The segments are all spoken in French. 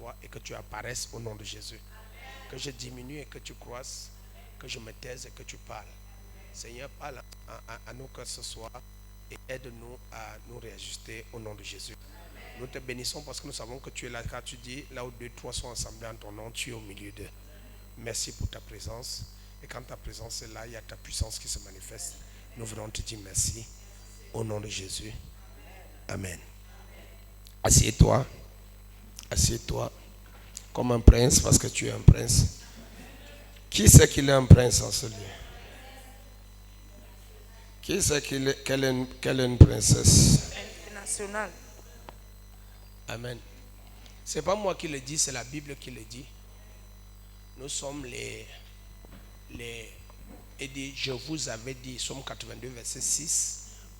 toi et que tu apparaisses au nom de Jésus. Que je diminue et que tu croisses, que je me taise et que tu parles. Seigneur, parle à nous que ce soit et aide-nous à nous réajuster au nom de Jésus. Nous te bénissons parce que nous savons que tu es là, car tu dis, là où 2, 3 sont assemblés en ton nom, tu es au milieu d'eux. Merci pour ta présence. Et quand ta présence est là, il y a ta puissance qui se manifeste. Nous voulons te dire merci au nom de Jésus. Amen. Assieds-toi. Assieds-toi comme un prince parce que tu es un prince. Qui sait qu'il est un prince en ce lieu? Qui sait qu'elle est une princesse? International. Amen. C'est pas moi qui le dis, c'est la Bible qui le dit. Nous sommes et dit, je vous avais dit, Somme 82, verset 6,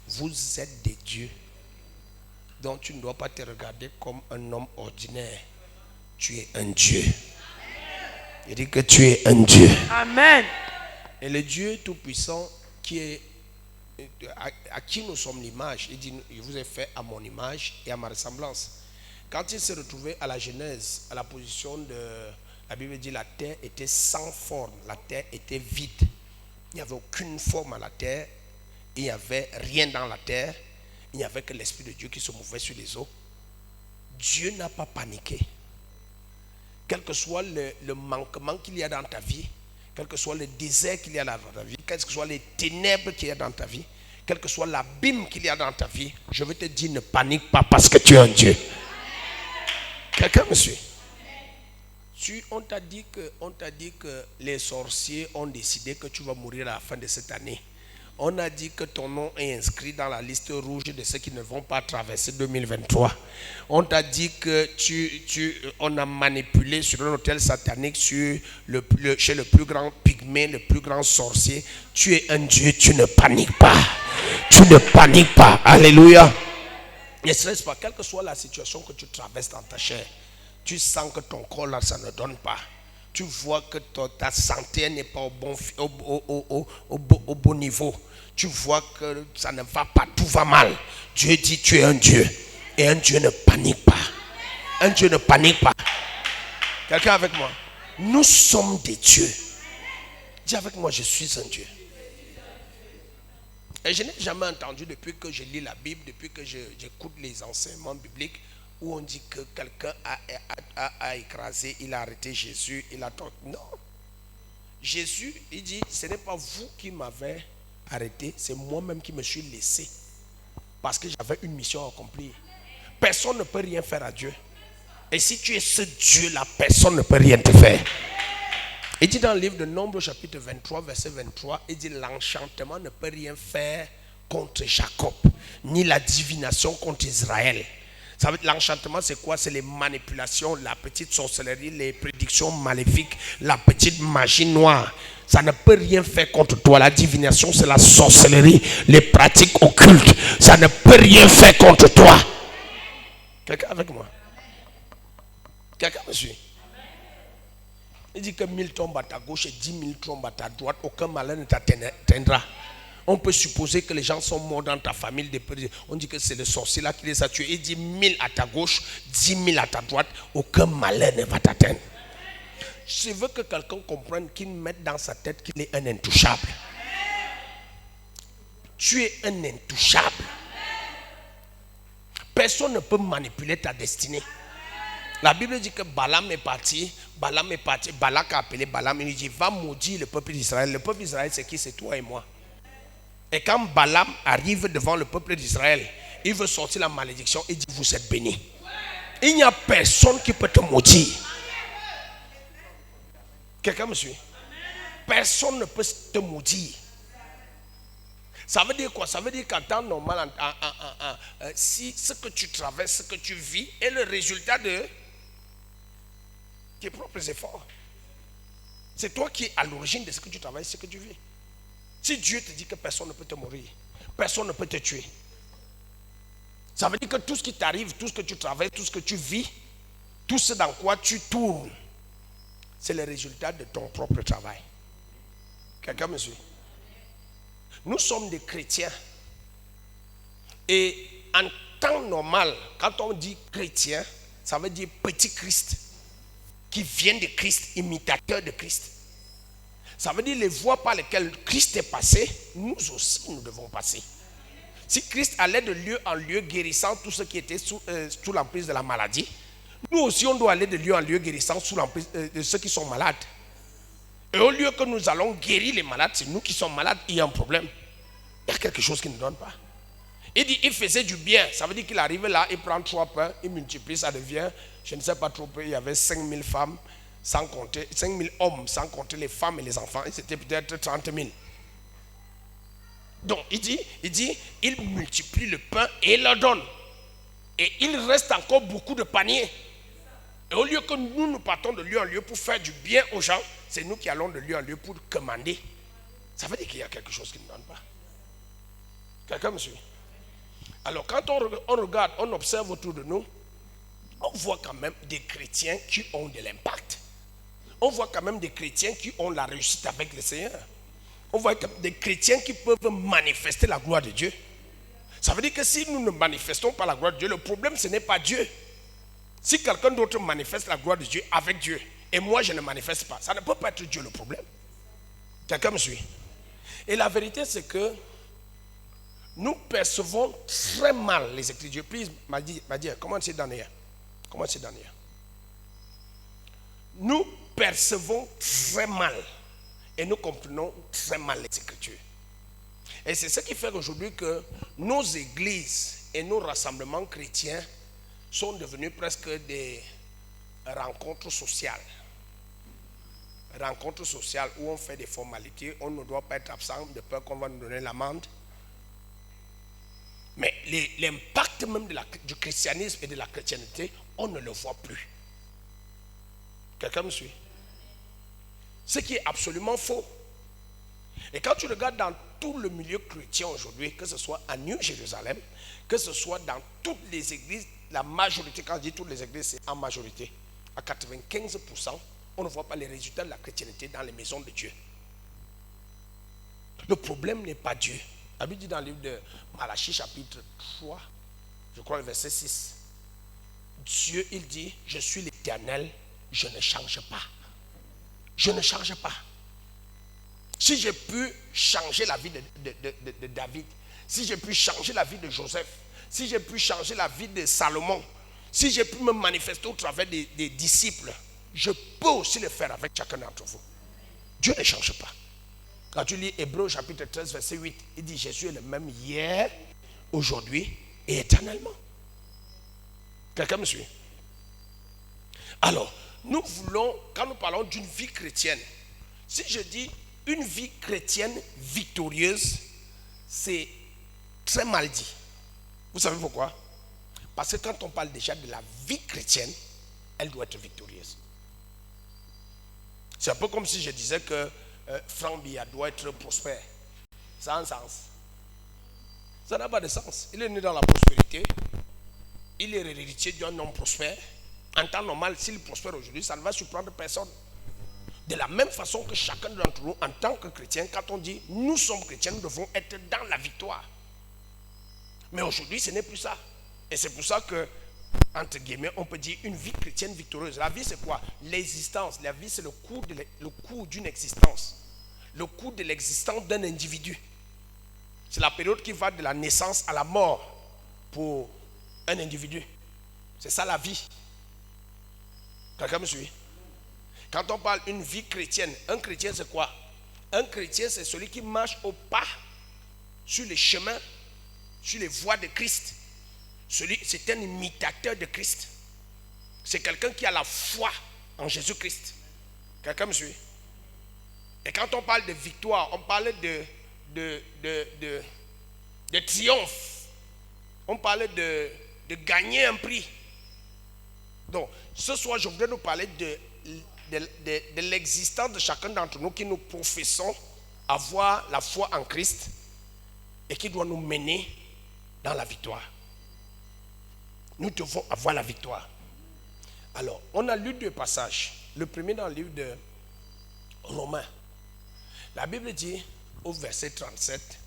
vous êtes des dieux. Donc tu ne dois pas te regarder comme un homme ordinaire. Tu es un Dieu. Il dit que tu es un Dieu. Amen. Et le Dieu Tout-Puissant à qui nous sommes l'image, il dit, je vous ai fait à mon image et à ma ressemblance. Quand il s'est retrouvé à la Genèse, à la position de, la Bible dit, la terre était sans forme, la terre était vide. Il n'y avait aucune forme à la terre, il n'y avait rien dans la terre, il n'y avait que l'Esprit de Dieu qui se mouvait sur les eaux. Dieu n'a pas paniqué. Quel que soit le manquement qu'il y a dans ta vie, quel que soit le désert qu'il y a dans ta vie, quelles que soient les ténèbres qu'il y a dans ta vie, quel que soit l'abîme qu'il y a dans ta vie, je veux te dire, ne panique pas parce que tu es un Dieu. Quelqu'un me suit? On t'a dit que les sorciers ont décidé que tu vas mourir à la fin de cette année. On a dit que ton nom est inscrit dans la liste rouge de ceux qui ne vont pas traverser 2023. On t'a dit que on a manipulé sur un hôtel satanique chez le plus grand pygmée, le plus grand sorcier. Tu es un Dieu, tu ne paniques pas. Tu ne paniques pas. Alléluia. Ne stresse pas, quelle que soit la situation que tu traverses dans ta chair, tu sens que ton corps là, ça ne donne pas. Tu vois que ta santé n'est pas au bon niveau. Tu vois que ça ne va pas, tout va mal. Dieu dit, tu es un Dieu. Et un Dieu ne panique pas. Un Dieu ne panique pas. Quelqu'un avec moi? Nous sommes des dieux. Dis avec moi, je suis un Dieu. Et je n'ai jamais entendu depuis que je lis la Bible, depuis que j'écoute les enseignements bibliques, où on dit que quelqu'un a écrasé, il a arrêté Jésus, il a torturé. Non. Jésus, il dit, ce n'est pas vous qui m'avez arrêté, c'est moi-même qui me suis laissé. Parce que j'avais une mission à accomplir. Personne ne peut rien faire à Dieu. Et si tu es ce Dieu-là, personne ne peut rien te faire. Il dit dans le livre de Nombres, chapitre 23, verset 23, il dit, l'enchantement ne peut rien faire contre Jacob, ni la divination contre Israël. Ça veut dire, l'enchantement, c'est quoi? C'est les manipulations, la petite sorcellerie, les prédictions maléfiques, la petite magie noire. Ça ne peut rien faire contre toi. La divination, c'est la sorcellerie, les pratiques occultes. Ça ne peut rien faire contre toi. Quelqu'un avec moi? Quelqu'un me suit? Il dit que 1000 tombent à ta gauche et 10 000 tombent à ta droite. Aucun malheur ne t'atteindra. On peut supposer que les gens sont morts dans ta famille. On dit que c'est le sorcier là qui les a tués. Il dit 1000 à ta gauche, 10 000 à ta droite. Aucun malheur ne va t'atteindre. Je veux que quelqu'un comprenne, qu'il mette dans sa tête qu'il est un intouchable. Tu es un intouchable. Personne ne peut manipuler ta destinée. La Bible dit que Balaam est parti. Balak a appelé Balaam. Il dit, va maudire le peuple d'Israël. Le peuple d'Israël, c'est qui? C'est toi et moi. Et quand Balaam arrive devant le peuple d'Israël, il veut sortir la malédiction. Il dit, vous êtes bénis. Il n'y a personne qui peut te maudire. Quelqu'un me suit? Personne ne peut te maudire. Ça veut dire quoi? Ça veut dire qu'en temps normal, si ce que tu traverses, ce que tu vis est le résultat de tes propres efforts. C'est toi qui es à l'origine de ce que tu travailles, ce que tu vis. Si Dieu te dit que personne ne peut te mourir, personne ne peut te tuer, ça veut dire que tout ce qui t'arrive, tout ce que tu travailles, tout ce que tu vis, tout ce dans quoi tu tournes, c'est le résultat de ton propre travail. Quelqu'un me suit? Nous sommes des chrétiens. Et en temps normal, quand on dit chrétien, ça veut dire petit Christ. qui viennent de Christ, imitateurs de Christ. Ça veut dire les voies par lesquelles Christ est passé, nous aussi nous devons passer. Si Christ allait de lieu en lieu guérissant tous ceux qui étaient sous l'emprise de la maladie, nous aussi on doit aller de lieu en lieu guérissant sous l'emprise de ceux qui sont malades. Et au lieu que nous allons guérir les malades, c'est nous qui sommes malades, il y a un problème. Il y a quelque chose qui ne donne pas. Il dit, il faisait du bien. Ça veut dire qu'il arrive là, il prend 3 pains, il multiplie, ça devient, je ne sais pas trop peu, il y avait 5000 femmes, sans compter, 5000 hommes, sans compter les femmes et les enfants, et c'était peut-être 30 000. Donc, il dit, il multiplie le pain et il le donne. Et il reste encore beaucoup de paniers. Et au lieu que nous partons de lieu en lieu pour faire du bien aux gens, c'est nous qui allons de lieu en lieu pour commander. Ça veut dire qu'il y a quelque chose qui ne donne pas. Quelqu'un me suit? Alors quand on regarde, on observe autour de nous, on voit quand même des chrétiens qui ont de l'impact. On voit quand même des chrétiens qui ont la réussite avec le Seigneur. On voit des chrétiens qui peuvent manifester la gloire de Dieu. Ça veut dire que si nous ne manifestons pas la gloire de Dieu, le problème ce n'est pas Dieu. Si quelqu'un d'autre manifeste la gloire de Dieu avec Dieu, et moi je ne manifeste pas, ça ne peut pas être Dieu le problème. Quelqu'un me suit? Et la vérité c'est que nous percevons très mal les Écritures. Please, Madia, comment c'est dans here? Comment c'est dans here? Nous percevons très mal et nous comprenons très mal les Écritures. Et c'est ce qui fait aujourd'hui que nos églises et nos rassemblements chrétiens sont devenus presque des rencontres sociales. Rencontres sociales où on fait des formalités, on ne doit pas être absent de peur qu'on va nous donner l'amende. Mais l'impact même du christianisme et de la chrétienté, on ne le voit plus. Quelqu'un me suit? Ce qui est absolument faux. Et quand tu regardes dans tout le milieu chrétien aujourd'hui, que ce soit à New Jérusalem, que ce soit dans toutes les églises, la majorité, quand je dis toutes les églises, c'est en majorité, à 95%, on ne voit pas les résultats de la chrétienté dans les maisons de Dieu. Le problème n'est pas Dieu. La Bible dit dans le livre de Malachie chapitre 3, je crois le verset 6, Dieu il dit, je suis l'Éternel, je ne change pas. Je ne change pas. Si j'ai pu changer la vie de David, si j'ai pu changer la vie de Joseph, si j'ai pu changer la vie de Salomon, si j'ai pu me manifester au travers des disciples, je peux aussi le faire avec chacun d'entre vous. Dieu ne change pas. Quand tu lis Hébreux chapitre 13 verset 8, il dit Jésus est le même hier, aujourd'hui et éternellement. Quelqu'un me suit? Alors, nous voulons, quand nous parlons d'une vie chrétienne, si je dis une vie chrétienne victorieuse, c'est très mal dit. Vous savez pourquoi? Parce que quand on parle déjà de la vie chrétienne, elle doit être victorieuse. C'est un peu comme si je disais que Franck Biya doit être prospère. Ça a un sens. Ça n'a pas de sens. Il est né dans la prospérité. Il est héritier d'un homme prospère. En temps normal, s'il prospère aujourd'hui, ça ne va surprendre personne. De la même façon que chacun d'entre nous, en tant que chrétien, quand on dit nous sommes chrétiens, nous devons être dans la victoire. Mais aujourd'hui, ce n'est plus ça. Et c'est pour ça que, entre guillemets, on peut dire une vie chrétienne victorieuse. La vie, c'est quoi? L'existence. La vie, c'est le cours d'une existence. Le cours de l'existence d'un individu. C'est la période qui va de la naissance à la mort pour un individu. C'est ça la vie. Quelqu'un me suit? Quand on parle d'une vie chrétienne, un chrétien c'est quoi? Un chrétien c'est celui qui marche au pas sur les chemins, sur les voies de Christ. C'est un imitateur de Christ. C'est quelqu'un qui a la foi en Jésus-Christ. Quelqu'un me suit? Et quand on parle de victoire, on parle de triomphe. On parle de gagner un prix. Donc, ce soir, je voudrais nous parler de l'existence de chacun d'entre nous qui nous professons avoir la foi en Christ et qui doit nous mener dans la victoire. Nous devons avoir la victoire. Alors, on a lu 2 passages. Le premier dans le livre de Romains. La Bible dit au verset 37,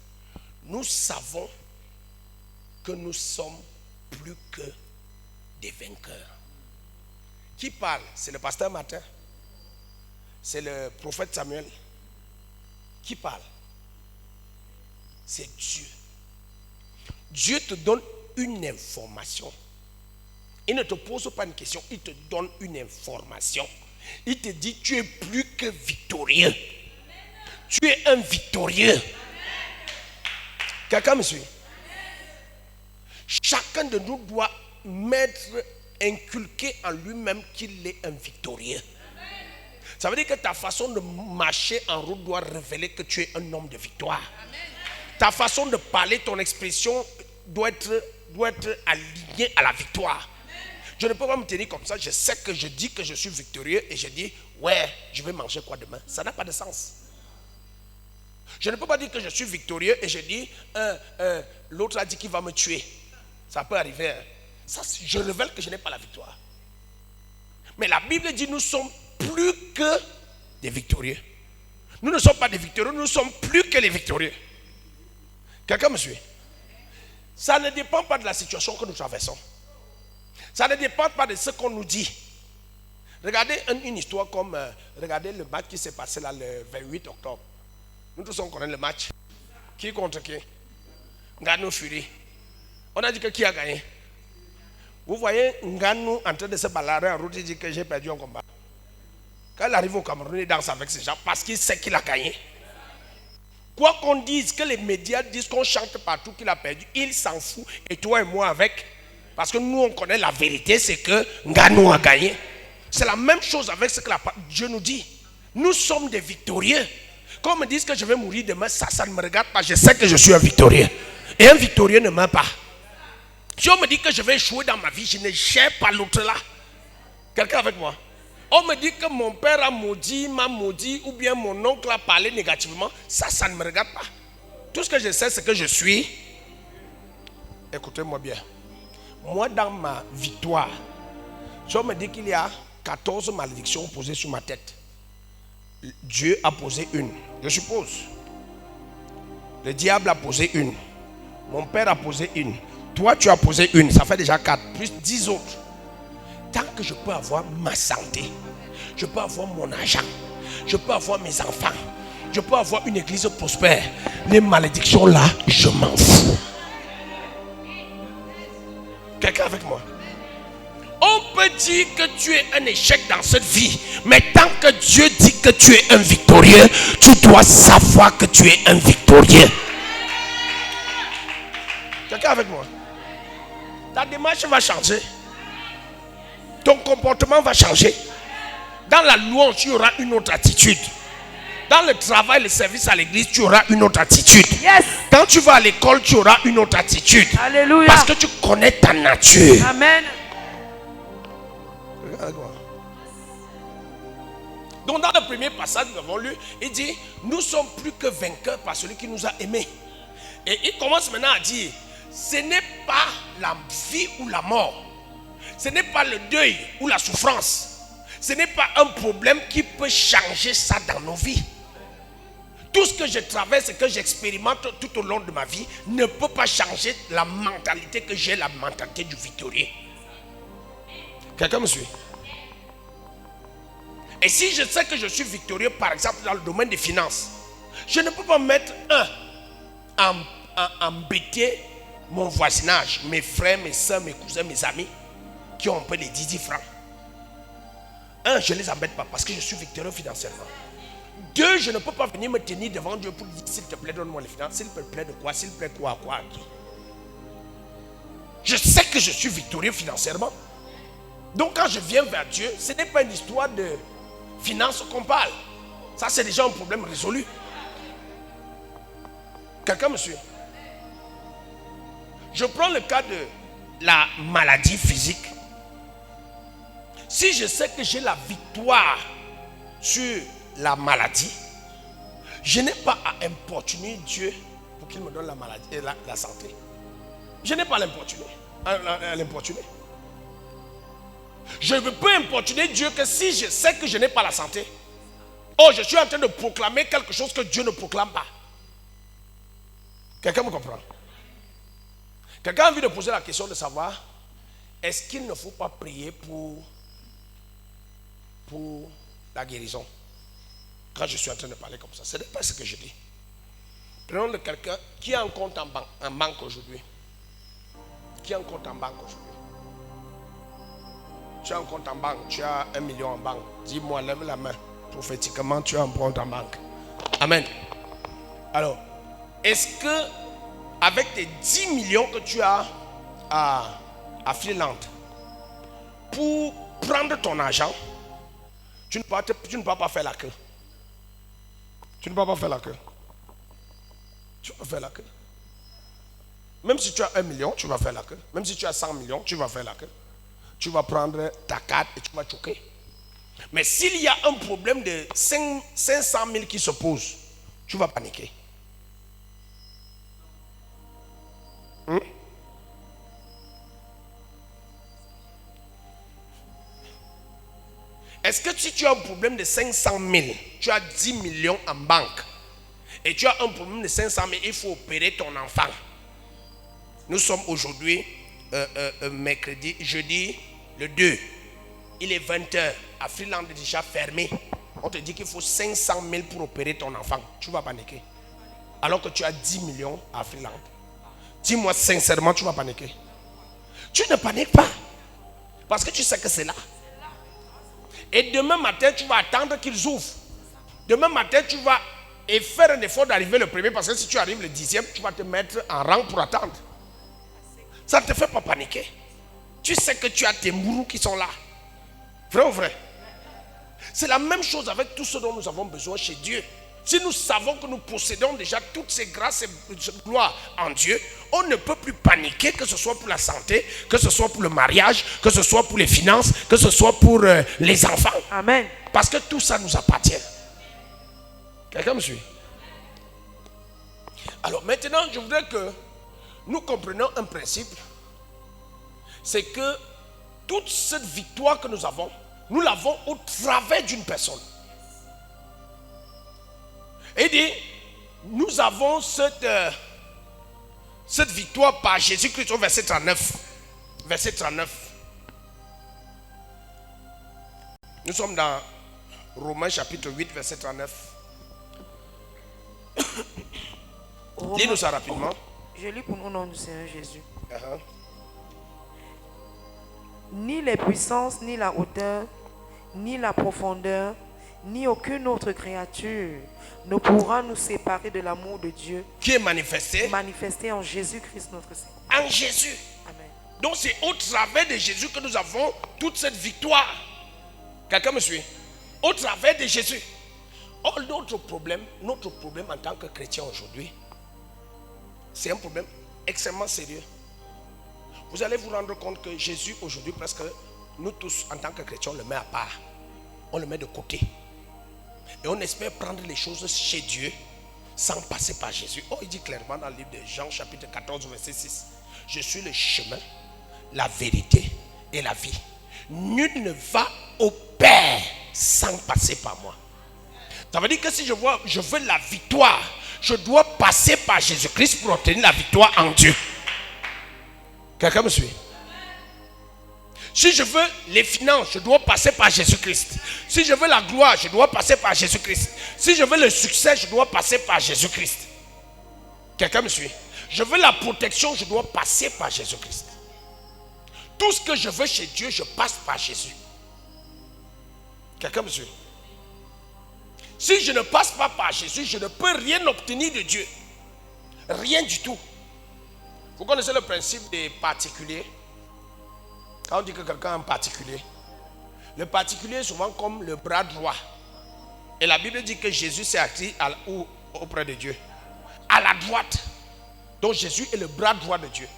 nous savons que nous sommes plus que des vainqueurs. Qui parle? C'est le pasteur Martin. C'est le prophète Samuel. Qui parle? C'est Dieu. Dieu te donne une information. Il ne te pose pas une question, il te donne une information. Il te dit, tu es plus que victorieux. Tu es un victorieux. Quelqu'un me suit? Chacun de nous doit inculquer en lui-même qu'il est un victorieux. Ça veut dire que ta façon de marcher en route doit révéler que tu es un homme de victoire. Ta façon de parler, ton expression doit être alignée à la victoire. Je ne peux pas me tenir comme ça. Je sais que je dis que je suis victorieux et je dis, ouais, je vais manger quoi demain? Ça n'a pas de sens. Je ne peux pas dire que je suis victorieux et je dis, l'autre a dit qu'il va me tuer. Ça peut arriver. Hein. Ça, je révèle que je n'ai pas la victoire. Mais la Bible dit, nous sommes plus que des victorieux. Nous ne sommes pas des victorieux, nous ne sommes plus que les victorieux. Quelqu'un me suit? Ça ne dépend pas de la situation que nous traversons. Ça ne dépend pas de ce qu'on nous dit. Regardez une histoire comme, regardez le match qui s'est passé là le 28 octobre. Nous tous on connaît le match. Qui contre qui? Nganou Fury. On a dit que qui a gagné? Vous voyez Nganou en train de se balader en route, il dit que j'ai perdu un combat. Quand il arrive au Cameroun, il danse avec ces gens parce qu'il sait qu'il a gagné. Quoi qu'on dise, que les médias disent qu'on chante partout qu'il a perdu, il s'en fout. Et toi et moi avec. Parce que nous on connaît la vérité, c'est que Nganou a gagné. C'est la même chose avec ce que Dieu nous dit. Nous sommes des victorieux. Quand on me dit que je vais mourir demain, ça ne me regarde pas. Je sais que je suis un victorieux. Et un victorieux ne meurt pas. Si on me dit que je vais échouer dans ma vie, je ne gère pas l'autre là. Quelqu'un avec moi? On me dit que mon père a maudit, m'a maudit, ou bien mon oncle a parlé négativement. Ça ne me regarde pas. Tout ce que je sais, c'est que je suis. Écoutez-moi bien. Moi, dans ma victoire, si on me dit qu'il y a 14 malédictions posées sur ma tête, Dieu a posé une, je suppose. Le diable a posé une. Mon père a posé une. Toi, tu as posé une. Ça fait déjà 4, plus 10 autres. Tant que je peux avoir ma santé, je peux avoir mon argent, je peux avoir mes enfants, je peux avoir une église prospère, les malédictions là, je m'en fous. Quelqu'un avec moi? On peut dire que tu es un échec dans cette vie, mais tant que Dieu dit que tu es un victorieux, tu dois savoir que tu es un victorieux. Quelqu'un avec moi? Ta démarche va changer. Ton comportement va changer. Dans la louange, tu auras une autre attitude. Dans le travail, le service à l'église, tu auras une autre attitude. Yes. Quand tu vas à l'école, tu auras une autre attitude. Alléluia. Parce que tu connais ta nature. Amen. Donc dans le premier passage, nous avons lu, il dit, nous sommes plus que vainqueurs par celui qui nous a aimés. Et il commence maintenant à dire, ce n'est pas la vie ou la mort. Ce n'est pas le deuil ou la souffrance. Ce n'est pas un problème qui peut changer ça dans nos vies. Tout ce que je traverse et que j'expérimente tout au long de ma vie ne peut pas changer la mentalité que j'ai, la mentalité du victorieux. Quelqu'un me suit? Et si je sais que je suis victorieux, par exemple, dans le domaine des finances, je ne peux pas mettre à embêter mon voisinage, mes frères, mes soeurs, mes cousins, mes amis, qui ont un peu les 10 francs. Je ne les embête pas parce que je suis victorieux financièrement. 2, je ne peux pas venir me tenir devant Dieu pour dire, s'il te plaît, donne-moi les finances. S'il te plaît de quoi? S'il te plaît quoi? À qui? Je sais que je suis victorieux financièrement. Donc quand je viens vers Dieu, ce n'est pas une histoire de finances qu'on parle. Ça, c'est déjà un problème résolu. Quelqu'un me suit? Je prends le cas de la maladie physique. Si je sais que j'ai la victoire sur la maladie, je n'ai pas à importuner Dieu pour qu'il me donne la maladie et la santé. Je n'ai pas à l'importuner. Je ne peux importuner Dieu que si je sais que je n'ai pas la santé. Oh, je suis en train de proclamer quelque chose que Dieu ne proclame pas. Quelqu'un me comprend? Quelqu'un a envie de poser la question de savoir, est-ce qu'il ne faut pas prier pour pour la guérison. Quand je suis en train de parler comme ça, ce n'est pas ce que je dis. Prenons le quelqu'un qui a un compte en banque aujourd'hui. Qui a un compte en banque aujourd'hui? Tu as un compte en banque, tu as 1 million en banque. Dis-moi, lève la main. Prophétiquement, tu as un compte en banque. Amen. Alors, est-ce que avec tes 10 millions que tu as à Freeland, pour prendre ton argent, tu ne peux pas faire la queue? Tu ne peux pas faire la queue. Tu vas faire la queue. Même si tu as 1 million, tu vas faire la queue. Même si tu as 100 millions, tu vas faire la queue. Tu vas prendre ta carte et tu vas choquer. Mais s'il y a un problème de 500 000 qui se pose, tu vas paniquer. Est-ce que si tu as un problème de 500 000, tu as 10 millions en banque, et tu as un problème de 500 000, il faut opérer ton enfant. Nous sommes aujourd'hui, jeudi, le 2. Il est 20h. À Freeland est déjà fermé. On te dit qu'il faut 500 000 pour opérer ton enfant. Tu vas paniquer. Alors que tu as 10 millions à Freeland. Dis-moi sincèrement, tu vas paniquer. Tu ne paniques pas. Parce que tu sais que c'est là. Et demain matin, tu vas attendre qu'ils ouvrent. Demain matin, tu vas faire un effort d'arriver le premier. Parce que si tu arrives le 10e, tu vas te mettre en rang pour attendre. Ça ne te fait pas paniquer. Tu sais que tu as tes mourous qui sont là. Vrai ou vrai? C'est la même chose avec tout ce dont nous avons besoin chez Dieu. Si nous savons que nous possédons déjà toutes ces grâces et gloires en Dieu, on ne peut plus paniquer, que ce soit pour la santé, que ce soit pour le mariage, que ce soit pour les finances, que ce soit pour les enfants. Amen. Parce que tout ça nous appartient. Quelqu'un me suit? Alors maintenant, je voudrais que nous comprenions un principe. C'est que toute cette victoire que nous avons, nous l'avons au travers d'une personne. Et dit, nous avons cette victoire par Jésus-Christ au verset 39. Verset 39. Nous sommes dans Romains chapitre 8, verset 39. Dis-nous ça rapidement. Je lis pour nous au nom du Seigneur Jésus. Uh-huh. Ni les puissances, ni la hauteur, ni la profondeur, ni aucune autre créature ne pourra nous séparer de l'amour de Dieu qui est manifesté en Jésus-Christ notre Seigneur. En Jésus. Amen. Donc c'est au travers de Jésus que nous avons toute cette victoire. Quelqu'un me suit? Au travers de Jésus. Oh, notre problème en tant que chrétien aujourd'hui, c'est un problème extrêmement sérieux. Vous allez vous rendre compte que Jésus aujourd'hui, presque nous tous en tant que chrétiens, on le met à part. On le met de côté. Et on espère prendre les choses chez Dieu sans passer par Jésus. Oh, il dit clairement dans le livre de Jean chapitre 14 verset 6. Je suis le chemin, la vérité et la vie. Nul ne va au Père sans passer par moi. Ça veut dire que si je veux la victoire, je dois passer par Jésus-Christ pour obtenir la victoire en Dieu. Quelqu'un me suit? Si je veux les finances, je dois passer par Jésus-Christ. Si je veux la gloire, je dois passer par Jésus-Christ. Si je veux le succès, je dois passer par Jésus-Christ. Quelqu'un me suit? Je veux la protection, je dois passer par Jésus-Christ. Tout ce que je veux chez Dieu, je passe par Jésus. Quelqu'un me suit? Si je ne passe pas par Jésus, je ne peux rien obtenir de Dieu. Rien du tout. Vous connaissez le principe des particuliers? Quand on dit que quelqu'un est un particulier, le particulier est souvent comme le bras droit. Et la Bible dit que Jésus s'est assis auprès de Dieu, à la droite. Donc Jésus est le bras droit de Dieu.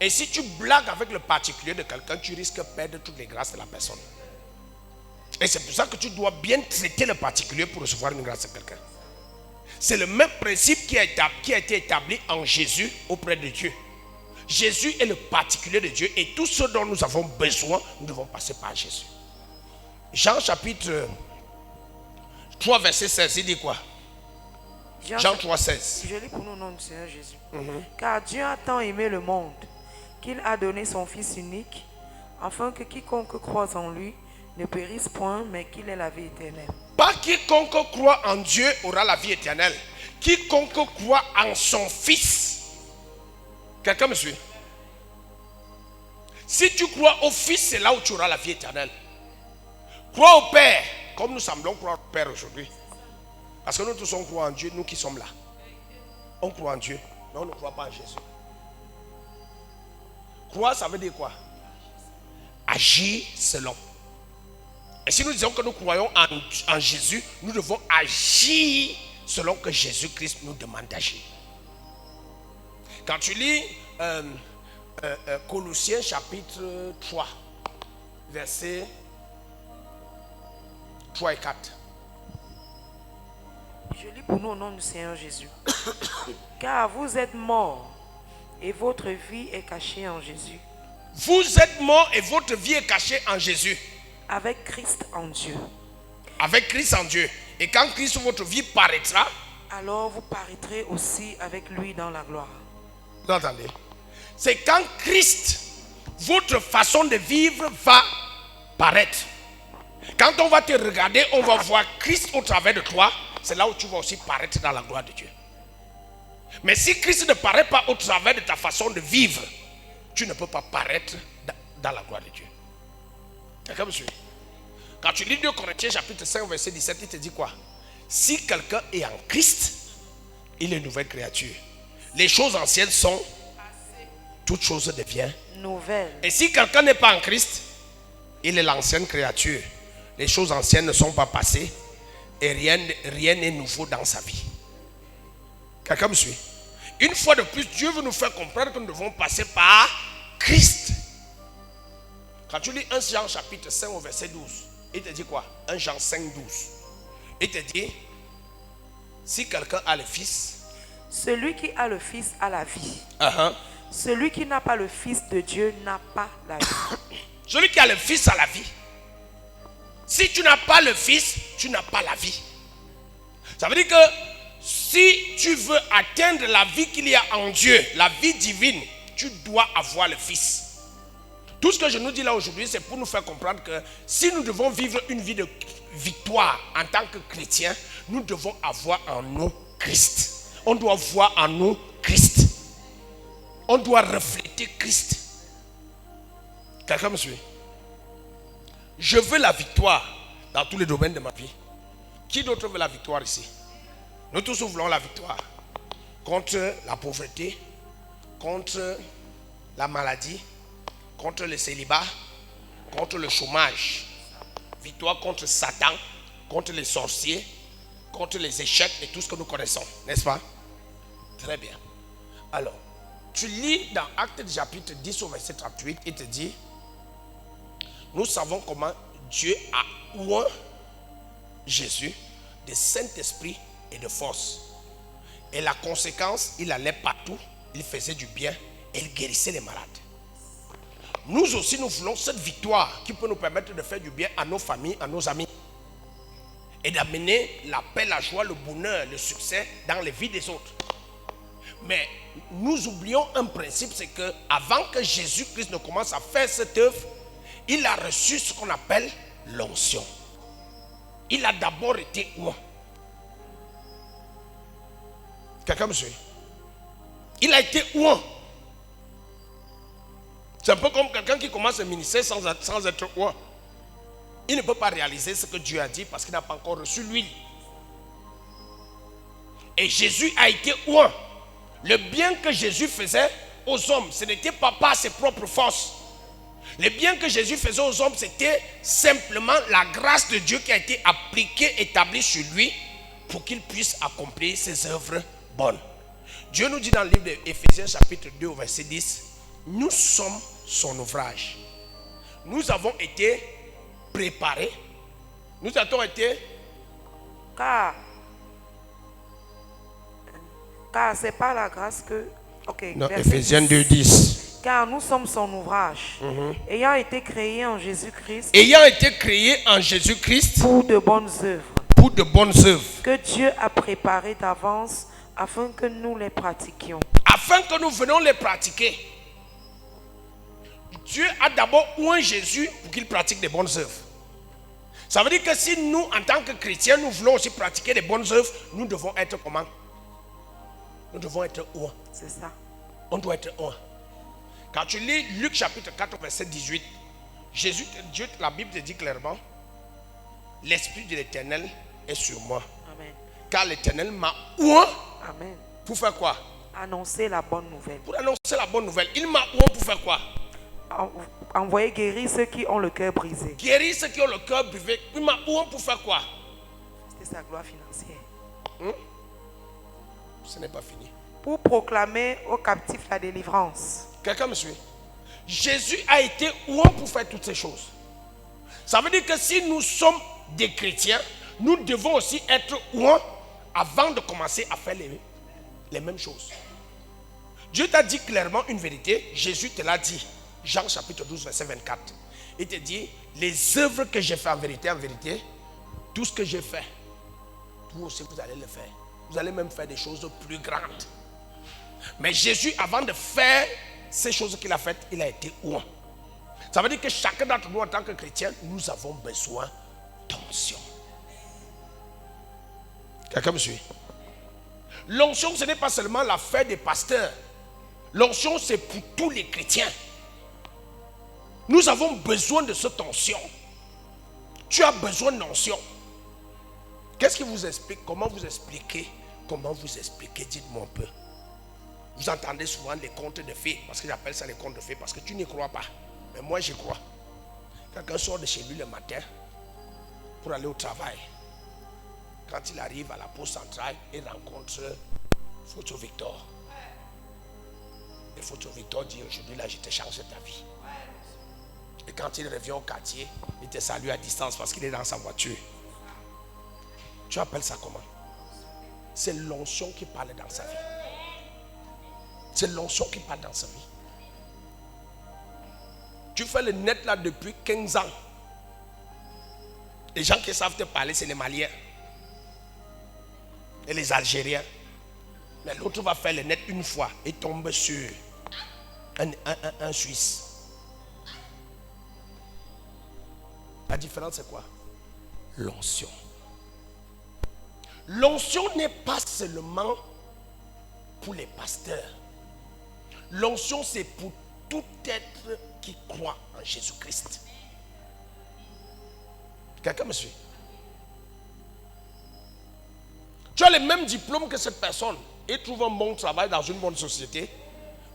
Et si tu blagues avec le particulier de quelqu'un, tu risques de perdre toutes les grâces de la personne. Et c'est pour ça que tu dois bien traiter le particulier pour recevoir une grâce de quelqu'un. C'est le même principe qui a été établi en Jésus auprès de Dieu. Jésus est le particulier de Dieu et tout ce dont nous avons besoin, nous devons passer par Jésus. Jean chapitre 3 verset 16, il dit quoi? Jean 3, 16. Je lis pour nous au nom du Seigneur Jésus. Car Dieu a tant aimé le monde qu'il a donné son Fils unique, afin que quiconque croise en lui ne périsse point, mais qu'il ait la vie éternelle. Pas quiconque croit en Dieu aura la vie éternelle. Quiconque croit en son Fils. Quelqu'un me suit? Si tu crois au Fils, c'est là où tu auras la vie éternelle. Crois au Père, comme nous semblons croire au Père aujourd'hui. Parce que nous tous on croit en Dieu, nous qui sommes là. On croit en Dieu, mais on ne croit pas en Jésus. Croire, ça veut dire quoi? Agir selon. Et si nous disons que nous croyons en Jésus, nous devons agir selon que Jésus-Christ nous demande d'agir. Quand tu lis Colossiens chapitre 3, versets 3 et 4. Je lis pour nous au nom du Seigneur Jésus. Car vous êtes morts et votre vie est cachée en Jésus. Vous êtes morts et votre vie est cachée en Jésus. Avec Christ en Dieu. Avec Christ en Dieu. Et quand Christ, votre vie paraîtra, alors vous paraîtrez aussi avec lui dans la gloire. Vous entendez? C'est quand Christ, votre façon de vivre va paraître. Quand on va te regarder, on va voir Christ au travers de toi. C'est là où tu vas aussi paraître dans la gloire de Dieu. Mais si Christ ne paraît pas au travers de ta façon de vivre, tu ne peux pas paraître dans la gloire de Dieu. Quelqu'un me suit? Quand tu lis 2 Corinthiens chapitre 5 verset 17, il te dit quoi? Si quelqu'un est en Christ, il est une nouvelle créature. Les choses anciennes sont, toutes choses deviennent nouvelles. Et si quelqu'un n'est pas en Christ, il est l'ancienne créature. Les choses anciennes ne sont pas passées et rien n'est nouveau dans sa vie. Quelqu'un me suit? Une fois de plus, Dieu veut nous faire comprendre que nous devons passer par Christ. Quand tu lis 1 Jean chapitre 5 au verset 12, il te dit quoi? 1 Jean 5, 12. Il te dit, si quelqu'un a le Fils, celui qui a le Fils a la vie. Uh-huh. Celui qui n'a pas le Fils de Dieu n'a pas la vie. Celui qui a le Fils a la vie. Si tu n'as pas le Fils, tu n'as pas la vie. Ça veut dire que si tu veux atteindre la vie qu'il y a en Dieu, la vie divine, tu dois avoir le Fils. Tout ce que je nous dis là aujourd'hui, c'est pour nous faire comprendre que si nous devons vivre une vie de victoire en tant que chrétiens, nous devons avoir en nous Christ. On doit voir en nous Christ. On doit refléter Christ. Quelqu'un me suit? Je veux la victoire dans tous les domaines de ma vie. Qui d'autre veut la victoire ici? Nous tous voulons la victoire contre la pauvreté, contre la maladie, contre le célibat, contre le chômage. Victoire contre Satan, contre les sorciers, contre les échecs et tout ce que nous connaissons, n'est-ce pas? Très bien. Alors, tu lis dans Actes chapitre 10 au verset 38, il te dit, nous savons comment Dieu a oint Jésus de Saint-Esprit et de force. Et la conséquence, il allait partout, il faisait du bien et il guérissait les malades. Nous aussi, nous voulons cette victoire qui peut nous permettre de faire du bien à nos familles, à nos amis. Et d'amener la paix, la joie, le bonheur, le succès dans les vies des autres. Mais nous oublions un principe, c'est que avant que Jésus-Christ ne commence à faire cette œuvre, il a reçu ce qu'on appelle l'onction. Il a d'abord été oint. Quelqu'un me suit? Il a été oint. C'est un peu comme quelqu'un qui commence à ministrer sans être oint. Il ne peut pas réaliser ce que Dieu a dit parce qu'il n'a pas encore reçu l'huile. Et Jésus a été oint. Le bien que Jésus faisait aux hommes, ce n'était pas par ses propres forces. Le bien que Jésus faisait aux hommes, c'était simplement la grâce de Dieu qui a été appliquée, établie sur lui pour qu'il puisse accomplir ses œuvres bonnes. Dieu nous dit dans le livre d'Éphésiens chapitre 2 au verset 10, nous sommes son ouvrage. Nous avons été préparés. Nous avons été... Car c'est par la grâce que... Non, Éphésiens 2, 10. Car nous sommes son ouvrage, ayant été créés en Jésus-Christ. Ayant été créés en Jésus-Christ. Pour de bonnes œuvres. Pour de bonnes œuvres. Que Dieu a préparées d'avance afin que nous les pratiquions. Afin que nous venions les pratiquer. Dieu a d'abord oint Jésus pour qu'il pratique des bonnes œuvres. Ça veut dire que si nous, en tant que chrétiens, nous voulons aussi pratiquer des bonnes œuvres, nous devons être comment? Nous devons être oints. C'est ça. On doit être oints. Quand tu lis Luc chapitre 4, verset 18, Dieu, la Bible te dit clairement, l'Esprit de l'Éternel est sur moi. Amen. Car l'Éternel m'a oint. Amen. Pour faire quoi? Annoncer la bonne nouvelle. Pour annoncer la bonne nouvelle. Il m'a oint pour faire quoi? Envoyer guérir ceux qui ont le cœur brisé. Guérir ceux qui ont le cœur brisé. Il m'a oint pour faire quoi? C'est sa gloire financière. Ce n'est pas fini. Pour proclamer aux captifs la délivrance. Quelqu'un me suit? Jésus a été oint pour faire toutes ces choses. Ça veut dire que si nous sommes des chrétiens, nous devons aussi être oints avant de commencer à faire les mêmes choses. Dieu t'a dit clairement une vérité. Jésus te l'a dit. Jean chapitre 12, verset 24. Il te dit, les œuvres que j'ai fait en vérité, tout ce que j'ai fait, vous aussi vous allez le faire. Vous allez même faire des choses plus grandes. Mais Jésus, avant de faire ces choses qu'il a faites, il a été oint. Ça veut dire que chacun d'entre nous, en tant que chrétien, nous avons besoin d'onction. Quelqu'un me suit? L'onction, ce n'est pas seulement l'affaire des pasteurs. L'onction, c'est pour tous les chrétiens. Nous avons besoin de cette onction. Tu as besoin d'onction. Qu'est-ce qui vous explique? Comment vous expliquez? Dites-moi un peu. Vous entendez souvent les contes de fées. Parce que j'appelle ça les contes de fées. Parce que tu n'y crois pas. Mais moi j'y crois. Quelqu'un sort de chez lui le matin pour aller au travail. Quand il arrive à la poste centrale, il rencontre Photo Victor. Et Photo Victor dit, aujourd'hui là je t'ai changé ta vie. Et quand il revient au quartier, il te salue à distance parce qu'il est dans sa voiture. Tu appelles ça comment? C'est l'onction qui parle dans sa vie. C'est l'onction qui parle dans sa vie. Tu fais le net là depuis 15 ans. Les gens qui savent te parler, c'est les Maliens et les Algériens. Mais l'autre va faire le net une fois et tombe sur un Suisse. La différence c'est quoi? L'onction. L'onction n'est pas seulement pour les pasteurs. L'onction c'est pour tout être qui croit en Jésus-Christ. Quelqu'un me suit? Tu as le même diplôme que cette personne et trouve un bon travail dans une bonne société.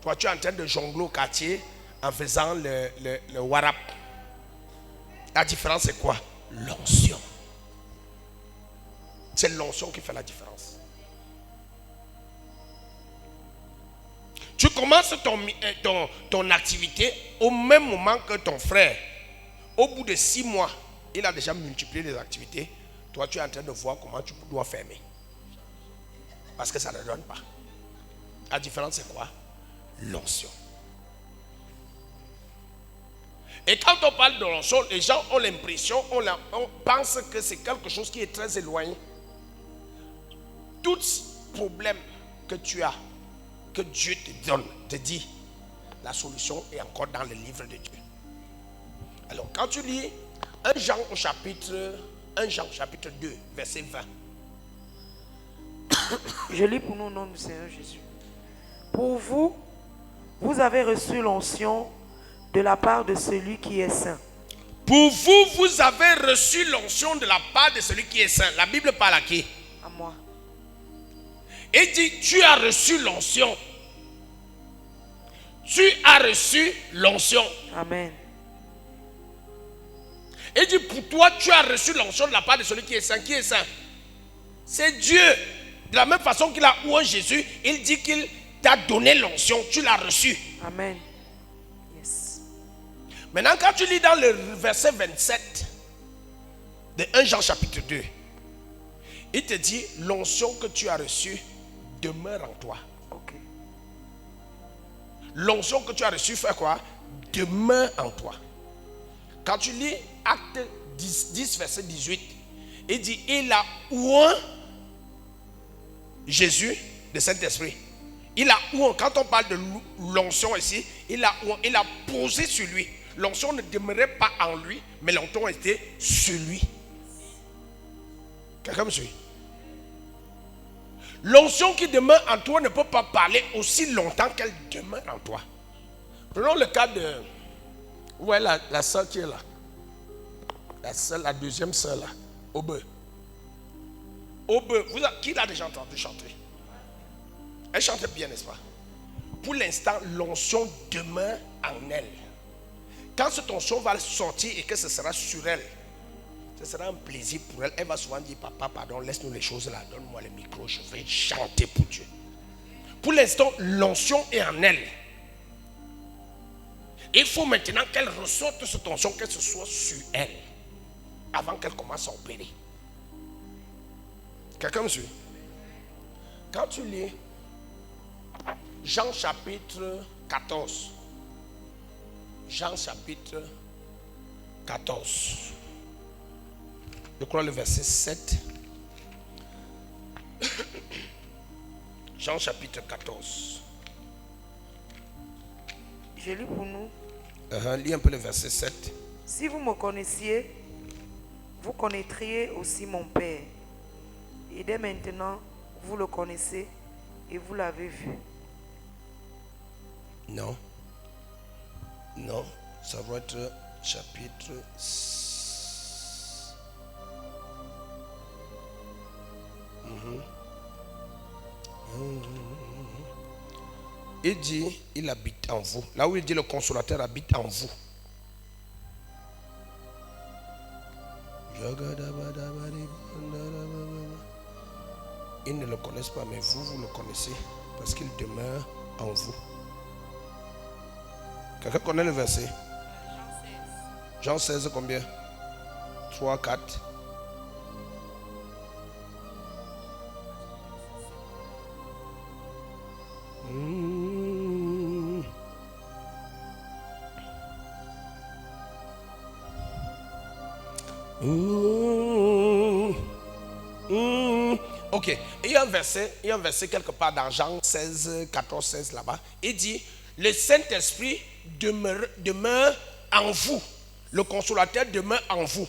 Toi, tu es en train de jongler au quartier en faisant le warap. La différence, c'est quoi? L'onction. C'est l'onction qui fait la différence. Tu commences ton activité au même moment que ton frère. Au bout de 6 mois, il a déjà multiplié les activités. Toi, tu es en train de voir comment tu dois fermer. Parce que ça ne donne pas. La différence, c'est quoi? L'onction. Et quand on parle de l'onction, les gens ont l'impression, on pense que c'est quelque chose qui est très éloigné. Tout problème que tu as, que Dieu te donne, te dit, la solution est encore dans le livre de Dieu. Alors, quand tu lis 1 Jean chapitre 2, verset 20. Je lis pour nous au nom du Seigneur Jésus. Pour vous, vous avez reçu l'onction de la part de celui qui est saint. Pour vous, vous avez reçu l'onction de la part de celui qui est saint. La Bible parle à qui? À moi. Et dit, tu as reçu l'onction. Tu as reçu l'onction. Amen. Et dit, pour toi, tu as reçu l'onction de la part de celui qui est saint. Qui est saint? C'est Dieu. De la même façon qu'il a oint Jésus, il dit qu'il t'a donné l'onction. Tu l'as reçu. Amen. Yes. Maintenant, quand tu lis dans le verset 27 de 1 Jean chapitre 2, il te dit, l'onction que tu as reçue demeure en toi. Ok. L'onction que tu as reçue fait quoi? Demeure en toi. Quand tu lis Acte 10 verset 18, il dit, il a oint Jésus de Saint-Esprit. Il a oint, quand on parle de l'onction ici, il a posé sur lui. L'onction ne demeurait pas en lui, mais l'onction était sur lui. Quelqu'un me suit? L'onction qui demeure en toi ne peut pas parler aussi longtemps qu'elle demeure en toi. Prenons le cas de... Où est la soeur qui est là? La deuxième soeur là. Aube. Aube, qui l'a déjà entendu chanter? Elle chante bien, n'est-ce pas? Pour l'instant, l'onction demeure en elle. Quand cette onction va sortir et que ce sera sur elle, ce sera un plaisir pour elle. Elle va souvent dire, papa, pardon, laisse-nous les choses là, donne-moi le micro, je vais chanter pour Dieu. Pour l'instant, l'onction est en elle. Il faut maintenant qu'elle ressorte cette onction, que ce soit sur elle, avant qu'elle commence à opérer. Quelqu'un me suit? Quand tu lis Jean chapitre 14, Jean chapitre 14, je crois le verset 7. Jean chapitre 14. Je lis pour nous. Lis un peu le verset 7. Si vous me connaissiez, vous connaîtriez aussi mon Père. Et dès maintenant, vous le connaissez et vous l'avez vu. Non. Non. Ça va être chapitre 6. Il dit, il habite en vous. Là où il dit le consolateur habite en vous. Ils ne le connaissent pas, mais vous, vous le connaissez parce qu'il demeure en vous. Quelqu'un connaît le verset? Jean 16, combien? 3, 4. Ok, il y a un verset quelque part dans Jean 16, 14, 16 là-bas. Il dit, le Saint-Esprit demeure en vous. Le consolateur demeure en vous.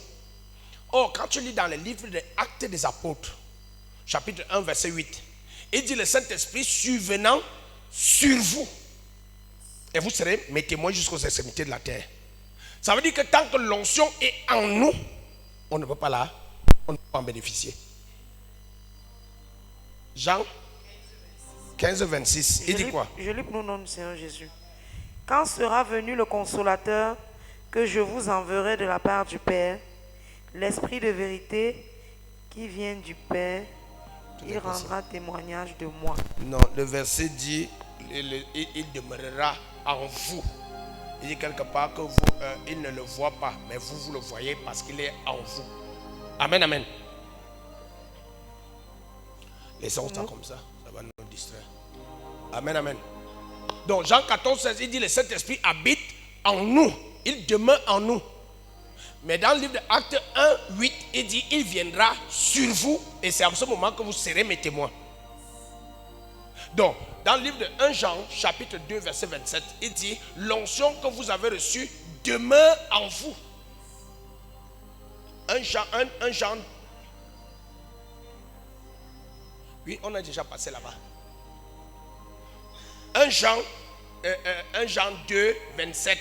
Or, quand tu lis dans le livre des Actes des Apôtres, chapitre 1, verset 8, il dit, le Saint-Esprit survenant sur vous. Et vous serez mes témoins jusqu'aux extrémités de la terre. Ça veut dire que tant que l'onction est en nous, on ne peut pas en bénéficier. Jean 15, 26. Il dit quoi? Je lis pour nous, nom du Seigneur Jésus. Quand sera venu le consolateur que je vous enverrai de la part du Père, l'Esprit de vérité qui vient du Père, il rendra témoignage de moi. Non, le verset dit, il demeurera en vous. Il dit quelque part que vous, il ne le voit pas, mais vous le voyez parce qu'il est en vous. Amen, amen. Laissons ça comme ça, ça va nous distraire. Amen, amen. Donc Jean 14, 16, il dit le Saint-Esprit habite en nous, il demeure en nous. Mais dans le livre de Actes 1, 8, il dit il viendra sur vous et c'est à ce moment que vous serez mes témoins. Donc, dans le livre de 1 Jean, chapitre 2, verset 27, il dit l'onction que vous avez reçue demeure en vous. 1 Jean. Oui, on a déjà passé là-bas. 1 Jean 2, 27.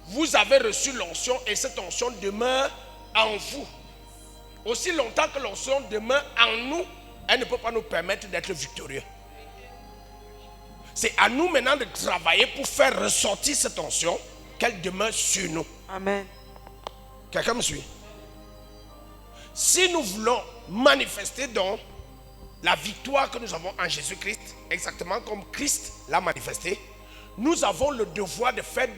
Vous avez reçu l'onction et cette onction demeure en vous. Aussi longtemps que l'onction demeure en nous, elle ne peut pas nous permettre d'être victorieux. C'est à nous maintenant de travailler pour faire ressortir cette onction, qu'elle demeure sur nous. Amen. Quelqu'un me suit? Si nous voulons manifester donc la victoire que nous avons en Jésus-Christ, exactement comme Christ l'a manifesté, nous avons le devoir de faire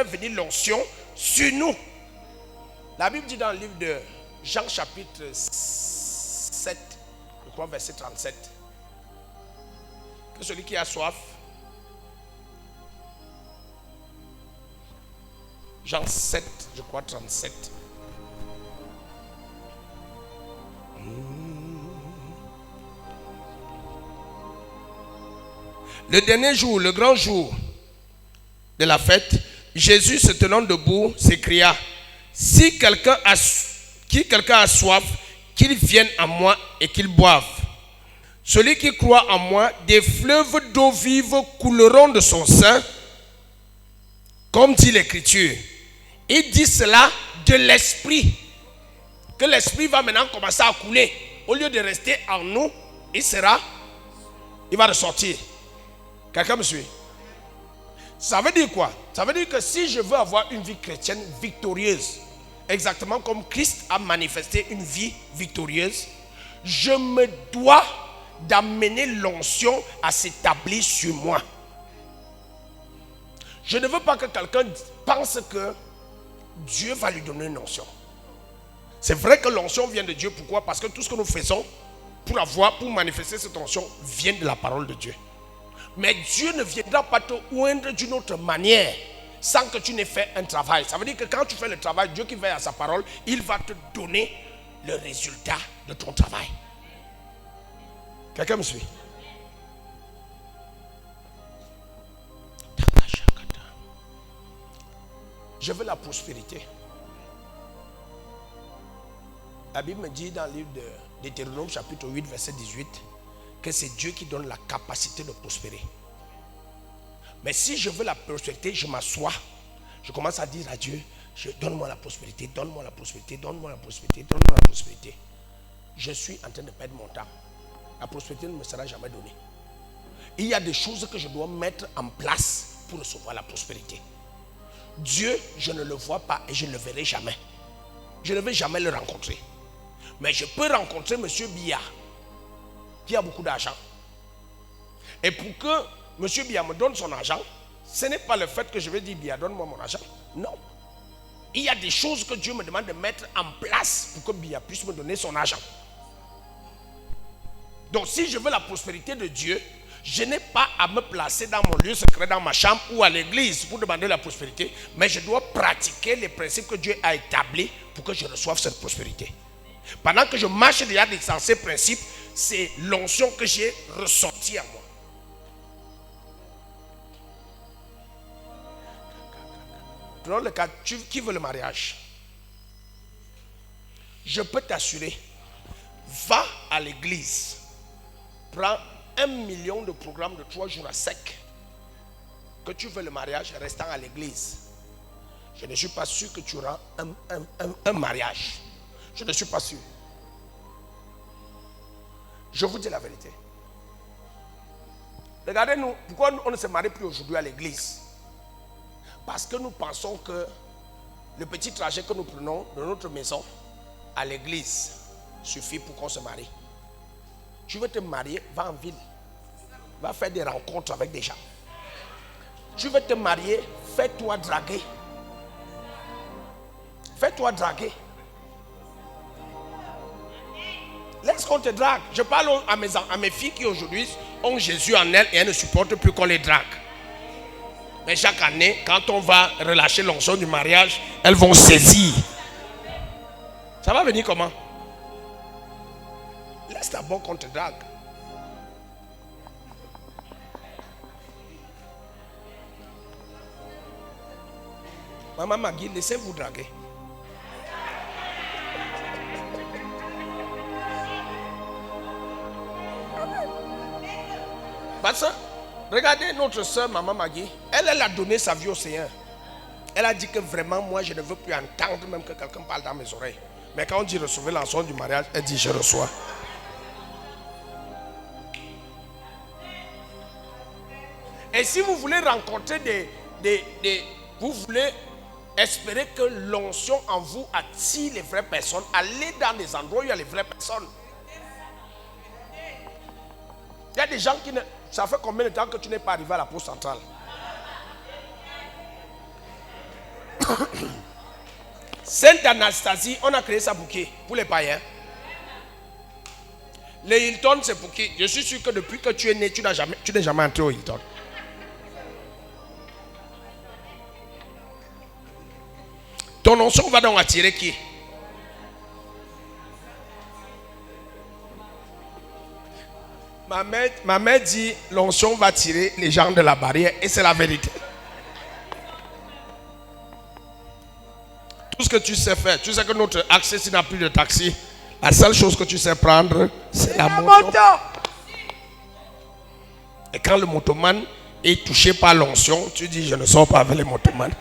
venir l'onction sur nous. La Bible dit dans le livre de Jean chapitre 7, je crois verset 37, que celui qui a soif, Jean 7, je crois 37. Le dernier jour, le grand jour de la fête, Jésus se tenant debout s'écria, si quelqu'un a soif, qu'ils viennent à moi et qu'ils boivent. Celui qui croit en moi, des fleuves d'eau vive couleront de son sein, comme dit l'Écriture. Il dit cela de l'esprit. Que l'esprit va maintenant commencer à couler. Au lieu de rester en nous, il va ressortir. Quelqu'un me suit? Ça veut dire quoi? Ça veut dire que si je veux avoir une vie chrétienne victorieuse, exactement comme Christ a manifesté une vie victorieuse, je me dois d'amener l'onction à s'établir sur moi. Je ne veux pas que quelqu'un pense que Dieu va lui donner une onction. C'est vrai que l'onction vient de Dieu. Pourquoi? Parce que tout ce que nous faisons pour manifester cette onction vient de la parole de Dieu. Mais Dieu ne viendra pas te oindre d'une autre manière sans que tu n'aies fait un travail. Ça veut dire que quand tu fais le travail, Dieu qui veille à sa parole, il va te donner le résultat de ton travail. Quelqu'un me suit? Je veux la prospérité. La Bible me dit dans le livre de Deutéronome chapitre 8 verset 18 que c'est Dieu qui donne la capacité de prospérer. Mais si je veux la prospérité, je m'assois, je commence à dire à Dieu, donne-moi la prospérité, donne-moi la prospérité, donne-moi la prospérité, donne-moi la prospérité. Je suis en train de perdre mon temps. La prospérité ne me sera jamais donnée. Il y a des choses que je dois mettre en place pour recevoir la prospérité. Dieu, je ne le vois pas et je ne le verrai jamais. Je ne vais jamais le rencontrer. Mais je peux rencontrer M. Biya, qui a beaucoup d'argent. Et pour que M. Biya me donne son argent, ce n'est pas le fait que je vais dire Biya, donne-moi mon argent. Non. Il y a des choses que Dieu me demande de mettre en place pour que Biya puisse me donner son argent. Donc si je veux la prospérité de Dieu, je n'ai pas à me placer dans mon lieu secret, dans ma chambre ou à l'église pour demander la prospérité, mais je dois pratiquer les principes que Dieu a établis pour que je reçoive cette prospérité. Pendant que je marche déjà dans ces principes, c'est l'onction que j'ai ressortie à moi. Prenons le cas, qui veut le mariage? Je peux t'assurer, va à l'église, prends 1 million de programmes de 3 jours à sec. Que tu veux le mariage restant à l'église. Je ne suis pas sûr que tu auras un mariage. Je ne suis pas sûr. Je vous dis la vérité. Regardez-nous, pourquoi on ne se marie plus aujourd'hui à l'église? Parce que nous pensons que le petit trajet que nous prenons de notre maison à l'église suffit pour qu'on se marie. Tu veux te marier, va en ville. Va faire des rencontres avec des gens. Tu veux te marier, fais-toi draguer. Fais-toi draguer. Laisse qu'on te drague. Je parle à mes filles qui aujourd'hui ont Jésus en elles et elles ne supportent plus qu'on les drague. Mais chaque année, quand on va relâcher l'onction du mariage, elles vont saisir. Ça va venir comment? Laisse d'abord qu'on te drague. Maman Magui, laissez-vous draguer. Parce que, regardez notre soeur Maman Magui, elle a donné sa vie au Seigneur. Elle a dit que vraiment, moi, je ne veux plus entendre même que quelqu'un parle dans mes oreilles. Mais quand on dit recevoir l'onction du mariage, elle dit je reçois. Et si vous voulez rencontrer vous voulez espérer que l'onction en vous attire les vraies personnes, allez dans des endroits où il y a les vraies personnes. Il y a des gens qui ne... Ça fait combien de temps que tu n'es pas arrivé à la poste centrale? Sainte Anastasie, on a créé ça pour qui? Pour les païens. Les Hilton, c'est pour qui? Je suis sûr que depuis que tu es né, tu n'es jamais entré au Hilton. Ton onction va donc attirer qui? Ma mère dit l'onction va tirer les gens de la barrière et c'est la vérité. Tout ce que tu sais faire, tu sais que notre accès, s'il n'a plus de taxi, La seule chose que tu sais prendre, c'est la La moto. moto. Et quand le motoman est touché par l'onction, tu dis, je ne sors pas avec les motomans.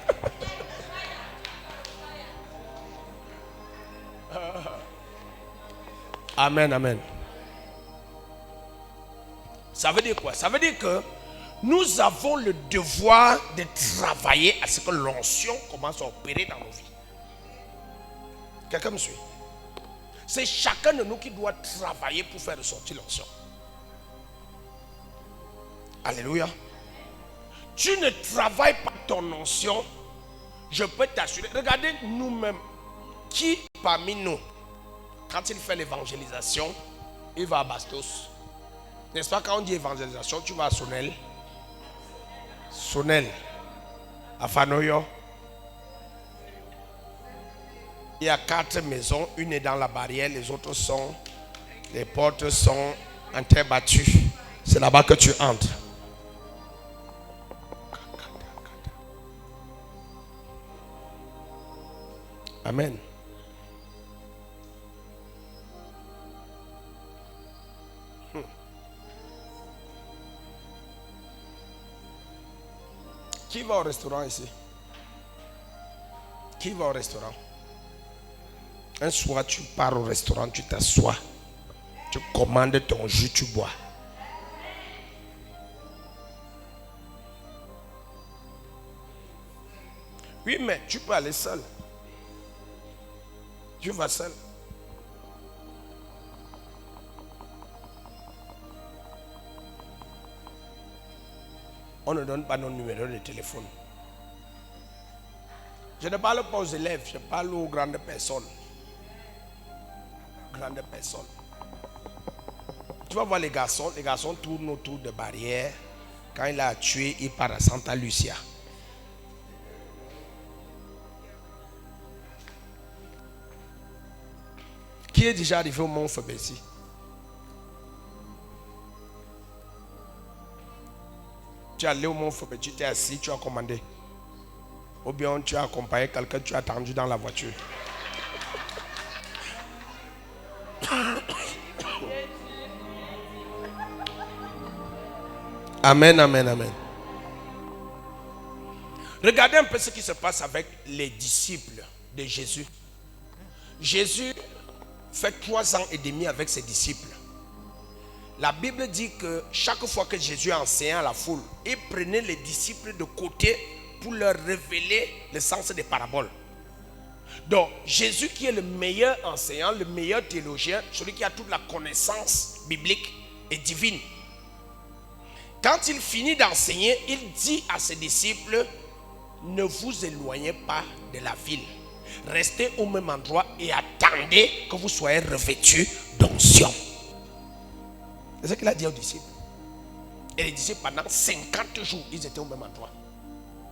Amen, amen. Ça veut dire quoi? Ça veut dire que nous avons le devoir de travailler à ce que l'onction commence à opérer dans nos vies. Quelqu'un me suit? C'est chacun de nous qui doit travailler pour faire ressortir l'onction. Alléluia. Tu ne travailles pas ton onction, je peux t'assurer. Regardez nous-mêmes. Qui parmi nous, quand il fait l'évangélisation, il va à Bastos? N'est-ce pas, quand on dit évangélisation, tu vas à Sonel, à Fanoyo. Il y a 4 maisons, une est dans la barrière, les portes sont en terre battue. C'est là-bas que tu entres. Amen. Qui va au restaurant ici? Qui va au restaurant? Un soir, tu pars au restaurant, tu t'assois, tu commandes ton jus, tu bois. Oui, mais tu peux aller seul. Tu vas seul. On ne donne pas nos numéros de téléphone. Je ne parle pas aux élèves, je parle aux grandes personnes. Grandes personnes. Tu vas voir les garçons tournent autour de barrières. Quand il a tué, il part à Santa Lucia. Qui est déjà arrivé au Mont Febesi? Tu es allé au Mont Febesi, tu t'es assis, tu as commandé. Ou bien tu as accompagné quelqu'un, tu as attendu dans la voiture. Amen, amen, amen. Regardez un peu ce qui se passe avec les disciples de Jésus. Jésus fait 3 ans et demi avec ses disciples. La Bible dit que chaque fois que Jésus enseignait à la foule, il prenait les disciples de côté pour leur révéler le sens des paraboles. Donc, Jésus qui est le meilleur enseignant, le meilleur théologien, celui qui a toute la connaissance biblique et divine. Quand il finit d'enseigner, il dit à ses disciples, ne vous éloignez pas de la ville. Restez au même endroit et attendez que vous soyez revêtus d'onction. C'est ce qu'il a dit aux disciples. Et les disciples, pendant 50 jours, ils étaient au même endroit.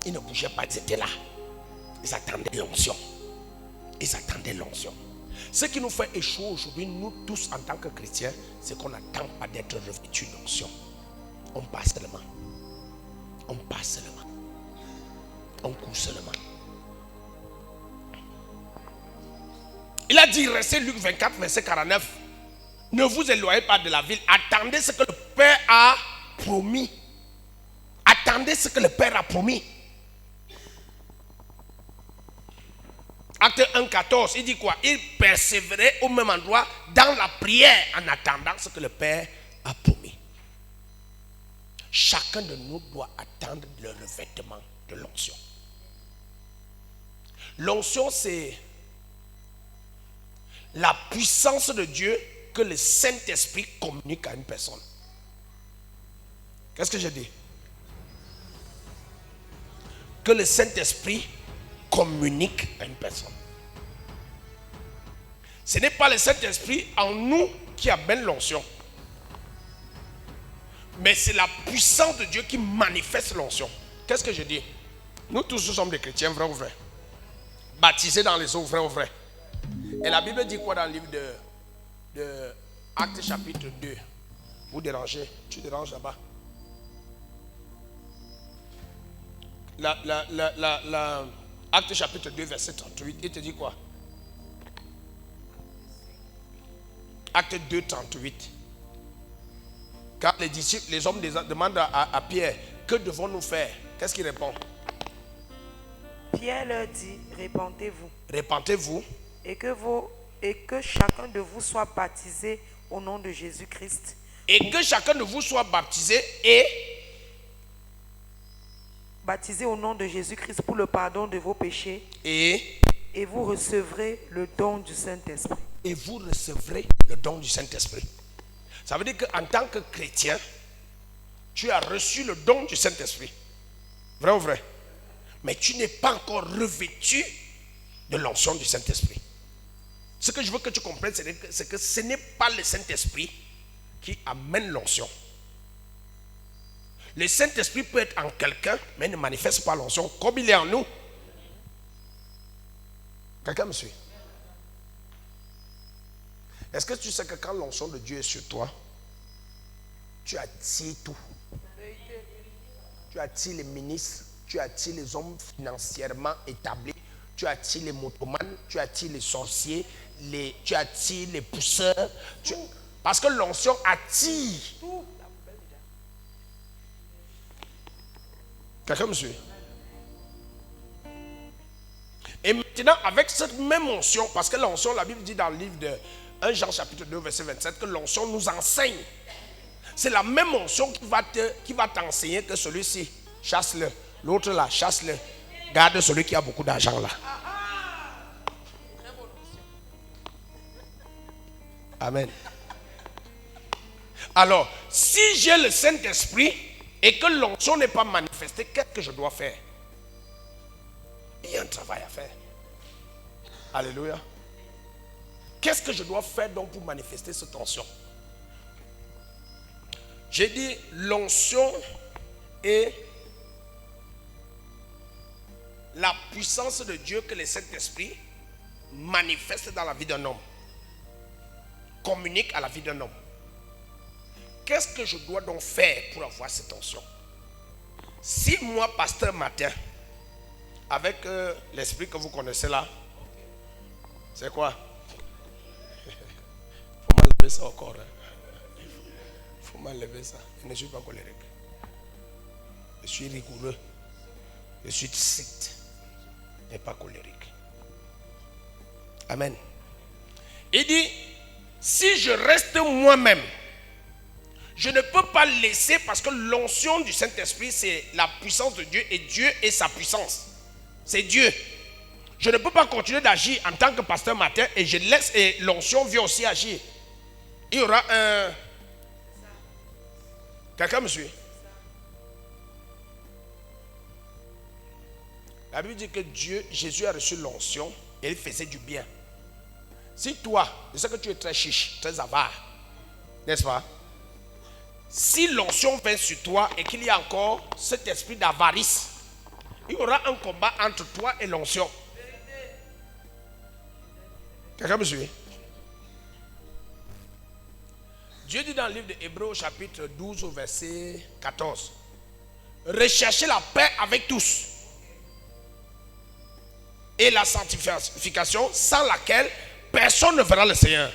Ils ne bougeaient pas, ils étaient là. Ils attendaient l'onction. Ils attendaient l'onction. Ce qui nous fait échouer aujourd'hui, nous tous en tant que chrétiens, c'est qu'on n'attend pas d'être revêtus d'onction. On passe seulement. On passe seulement. On court seulement. Il a dit, restez Luc 24, verset 49. Ne vous éloignez pas de la ville. Attendez ce que le Père a promis. Attendez ce que le Père a promis. Acte 1, 14, il dit quoi? Il persévérait au même endroit dans la prière en attendant ce que le Père a promis. Chacun de nous doit attendre le revêtement de l'onction. L'onction, c'est la puissance de Dieu que le Saint-Esprit communique à une personne. Qu'est-ce que j'ai dit? Que le Saint-Esprit communique à une personne. Ce n'est pas le Saint-Esprit en nous qui amène l'onction, mais c'est la puissance de Dieu qui manifeste l'onction. Qu'est-ce que je dis? Nous tous nous sommes des chrétiens, vrai ou vrai? Baptisés dans les eaux, vrai ou vrai? Et la Bible dit quoi dans le livre de Actes chapitre 2? Vous dérangez? Tu déranges là-bas? Actes chapitre 2 verset 38, il te dit quoi? Acte 2, 38. Quand les disciples, les hommes demandent à Pierre, que devons-nous faire? Qu'est-ce qu'il répond? Pierre leur dit, répentez-vous. Répentez-vous. Et que chacun de vous soit baptisé au nom de Jésus-Christ. Et que chacun de vous soit baptisé et baptisé au nom de Jésus-Christ pour le pardon de vos péchés. Et vous recevrez le don du Saint-Esprit. Et vous recevrez le don du Saint-Esprit. Ça veut dire qu'en tant que chrétien, tu as reçu le don du Saint-Esprit. Vrai ou vrai? Mais tu n'es pas encore revêtu de l'onction du Saint-Esprit. Ce que je veux que tu comprennes, c'est que ce n'est pas le Saint-Esprit qui amène l'onction. Le Saint-Esprit peut être en quelqu'un, mais ne manifeste pas l'onction comme il est en nous. Quelqu'un me suit? Est-ce que tu sais que quand l'onction de Dieu est sur toi, tu attires tout? Tu attires les ministres, tu attires les hommes financièrement établis, tu attires les motomanes, tu attires les sorciers, tu attires les pousseurs. Parce que l'onction attire. Quelqu'un me suit? Et maintenant, avec cette même onction, parce que l'onction, la Bible dit dans le livre de 1 Jean chapitre 2, verset 27, que l'onction nous enseigne. C'est la même onction qui va t'enseigner que celui-ci, chasse-le. L'autre là, chasse-le. Garde celui qui a beaucoup d'argent là. Amen. Alors, si j'ai le Saint-Esprit et que l'onction n'est pas manifestée, qu'est-ce que je dois faire? Il y a un travail à faire. Alléluia. Qu'est-ce que je dois faire donc pour manifester cette onction? J'ai dit l'onction est la puissance de Dieu que le Saint-Esprit manifeste dans la vie d'un homme, communique à la vie d'un homme. Qu'est-ce que je dois donc faire pour avoir cette onction? Si moi, pasteur Martin, avec l'esprit que vous connaissez là, c'est quoi? Faut m'enlever ça encore. Faut m'enlever ça. Je ne suis pas colérique. Je suis rigoureux. Je suis strict. Et pas colérique. Amen. Il dit, si je reste moi-même, je ne peux pas laisser, parce que l'onction du Saint-Esprit, c'est la puissance de Dieu, et Dieu est sa puissance. C'est Dieu. Je ne peux pas continuer d'agir en tant que pasteur Martin et je laisse, et l'onction vient aussi agir. Il y aura un... Quelqu'un me suit? La Bible dit que Jésus a reçu l'onction et il faisait du bien. Si toi, je sais que tu es très chiche, très avare, n'est-ce pas? Si l'onction vient sur toi et qu'il y a encore cet esprit d'avarice, il y aura un combat entre toi et l'onction. Quelqu'un me suit? Dieu dit dans le livre d'Hébreux au chapitre 12 au verset 14, recherchez la paix avec tous et la sanctification sans laquelle personne ne verra le Seigneur.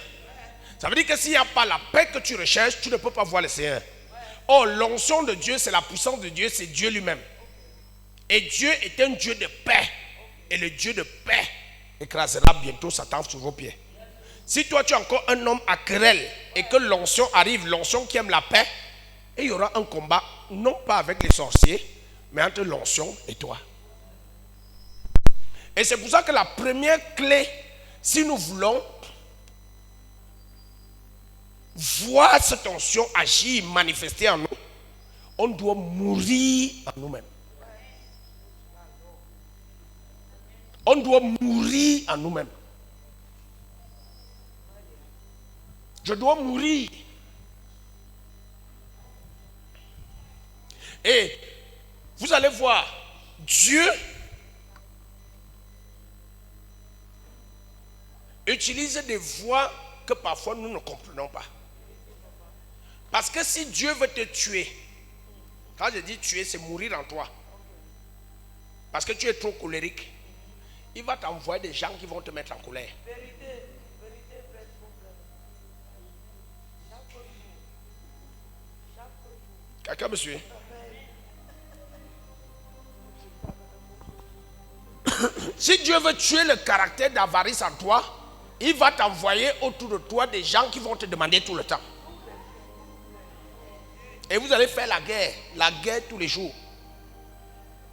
Ça veut dire que s'il n'y a pas la paix que tu recherches, tu ne peux pas voir le Seigneur. Or, l'onction de Dieu, c'est la puissance de Dieu, c'est Dieu lui-même. Et Dieu est un Dieu de paix. Et le Dieu de paix écrasera bientôt Satan sur vos pieds. Si toi tu es encore un homme à querelle et que l'onction arrive, l'onction qui aime la paix, et il y aura un combat, non pas avec les sorciers, mais entre l'onction et toi. Et c'est pour ça que la première clé, si nous voulons voir cette onction agir, manifester en nous, on doit mourir en nous-mêmes. On doit mourir en nous-mêmes. Je dois mourir. Et vous allez voir, Dieu utilise des voies que parfois nous ne comprenons pas. Parce que si Dieu veut te tuer, quand je dis tuer, c'est mourir en toi. Parce que tu es trop colérique. Il va t'envoyer des gens qui vont te mettre en colère. Quelqu'un me suit? Si Dieu veut tuer le caractère d'avarice en toi, il va t'envoyer autour de toi des gens qui vont te demander tout le temps. Et vous allez faire la guerre tous les jours.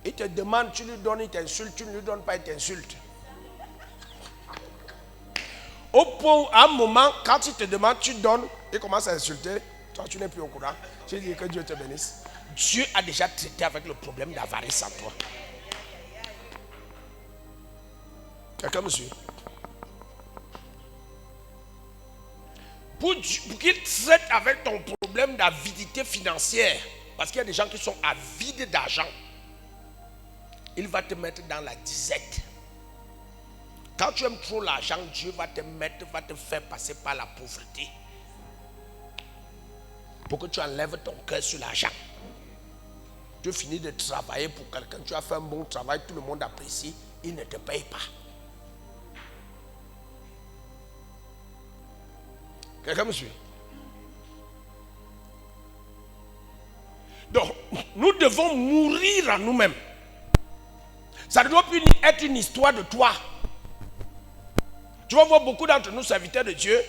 Il te demande, tu lui donnes, il t'insulte, tu ne lui donnes pas, il t'insulte. Au point où, à un moment, quand il te demande, tu donnes, il commence à insulter, toi tu n'es plus au courant. Je dis que Dieu te bénisse. Dieu a déjà traité avec le problème d'avarice en toi. Quelqu'un me suit? Pour qu'il traite avec ton problème d'avidité financière, parce qu'il y a des gens qui sont avides d'argent, il va te mettre dans la disette. Quand tu aimes trop l'argent, Dieu va te faire passer par la pauvreté. Pour que tu enlèves ton cœur sur l'argent. Tu finis de travailler pour quelqu'un, tu as fait un bon travail, tout le monde apprécie, il ne te paye pas. Quelqu'un me suit? Donc, nous devons mourir à nous-mêmes. Ça ne doit plus être une histoire de toi. Tu vas voir beaucoup d'entre nous, serviteurs de Dieu,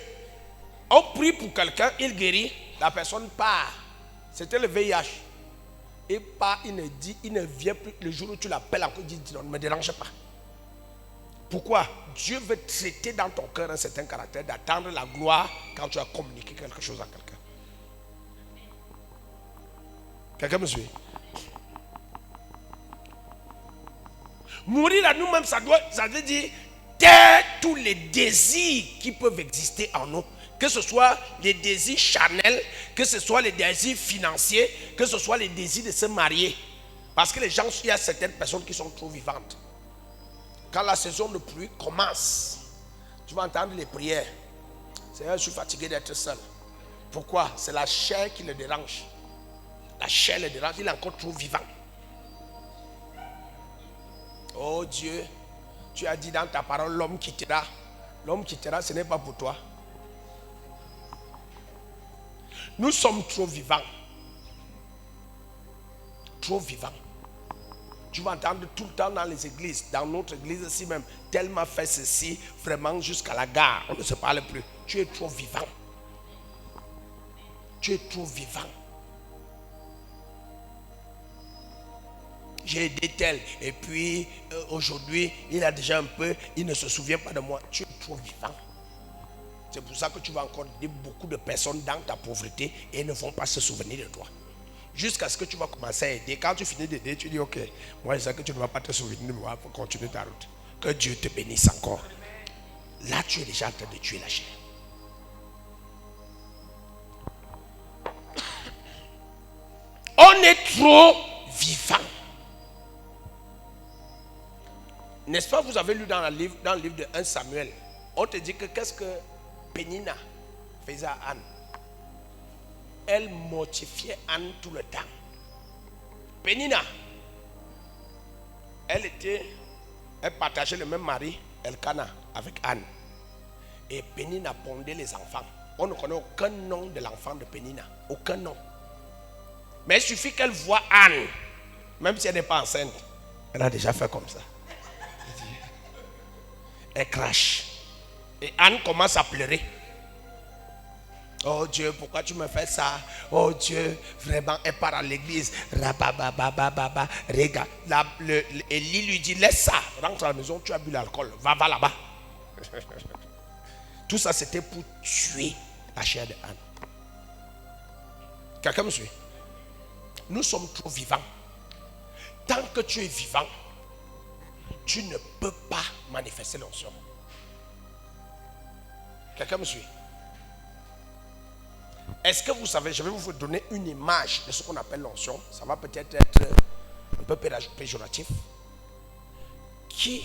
on prie pour quelqu'un, il guérit, la personne part. C'était le VIH. Il part, il ne vient plus. Le jour où tu l'appelles encore, il dit non, ne me dérange pas. Pourquoi? Dieu veut traiter dans ton cœur un certain caractère, d'attendre la gloire quand tu as communiqué quelque chose à quelqu'un. Quelqu'un me suit? Mourir à nous-mêmes, ça veut dire taire tous les désirs qui peuvent exister en nous. Que ce soit les désirs charnels, que ce soit les désirs financiers, que ce soit les désirs de se marier. Parce que il y a certaines personnes qui sont trop vivantes. Quand la saison de pluie commence, tu vas entendre les prières. Seigneur, je suis fatigué d'être seul. Pourquoi? C'est la chair qui le dérange. La chair le dérange, il est encore trop vivant. Oh Dieu, tu as dit dans ta parole, l'homme quittera. L'homme quittera, ce n'est pas pour toi. Nous sommes trop vivants. Trop vivants. Tu vas entendre tout le temps dans les églises, dans notre église ici même, tellement fait ceci, vraiment jusqu'à la gare, on ne se parle plus. Tu es trop vivant. Tu es trop vivant. J'ai aidé tel, et puis aujourd'hui, il a déjà un peu, il ne se souvient pas de moi. Tu es trop vivant. C'est pour ça que tu vas encore aider beaucoup de personnes dans ta pauvreté et ne vont pas se souvenir de toi. Jusqu'à ce que tu vas commencer à aider. Quand tu finis d'aider, tu dis ok, moi je sais que tu ne vas pas te souvenir de moi pour continuer ta route. Que Dieu te bénisse encore. Là, tu es déjà en train de tuer la chair. On est trop vivant. N'est-ce pas, vous avez lu dans le livre de 1 Samuel, on te dit que qu'est-ce que Pénina faisait à Anne? Elle mortifiait Anne tout le temps. Pénina, elle partageait le même mari, Elkana, avec Anne. Et Pénina pondait les enfants. On ne connaît aucun nom de l'enfant de Pénina. Aucun nom. Mais il suffit qu'elle voit Anne, même si elle n'est pas enceinte. Elle a déjà fait comme ça. Elle crache. Et Anne commence à pleurer. Oh Dieu, pourquoi tu me fais ça? Oh Dieu, vraiment, elle part à l'église. Regarde. Élie lui dit, laisse ça. Rentre à la maison, tu as bu l'alcool. Va là-bas. Tout ça, c'était pour tuer la chair de Anne. Quelqu'un me suit? Nous sommes trop vivants. Tant que tu es vivant, tu ne peux pas manifester l'onction. Quelqu'un me suit? Est-ce que vous savez, je vais vous donner une image de ce qu'on appelle l'onction. Ça va peut-être être un peu péjoratif. Qui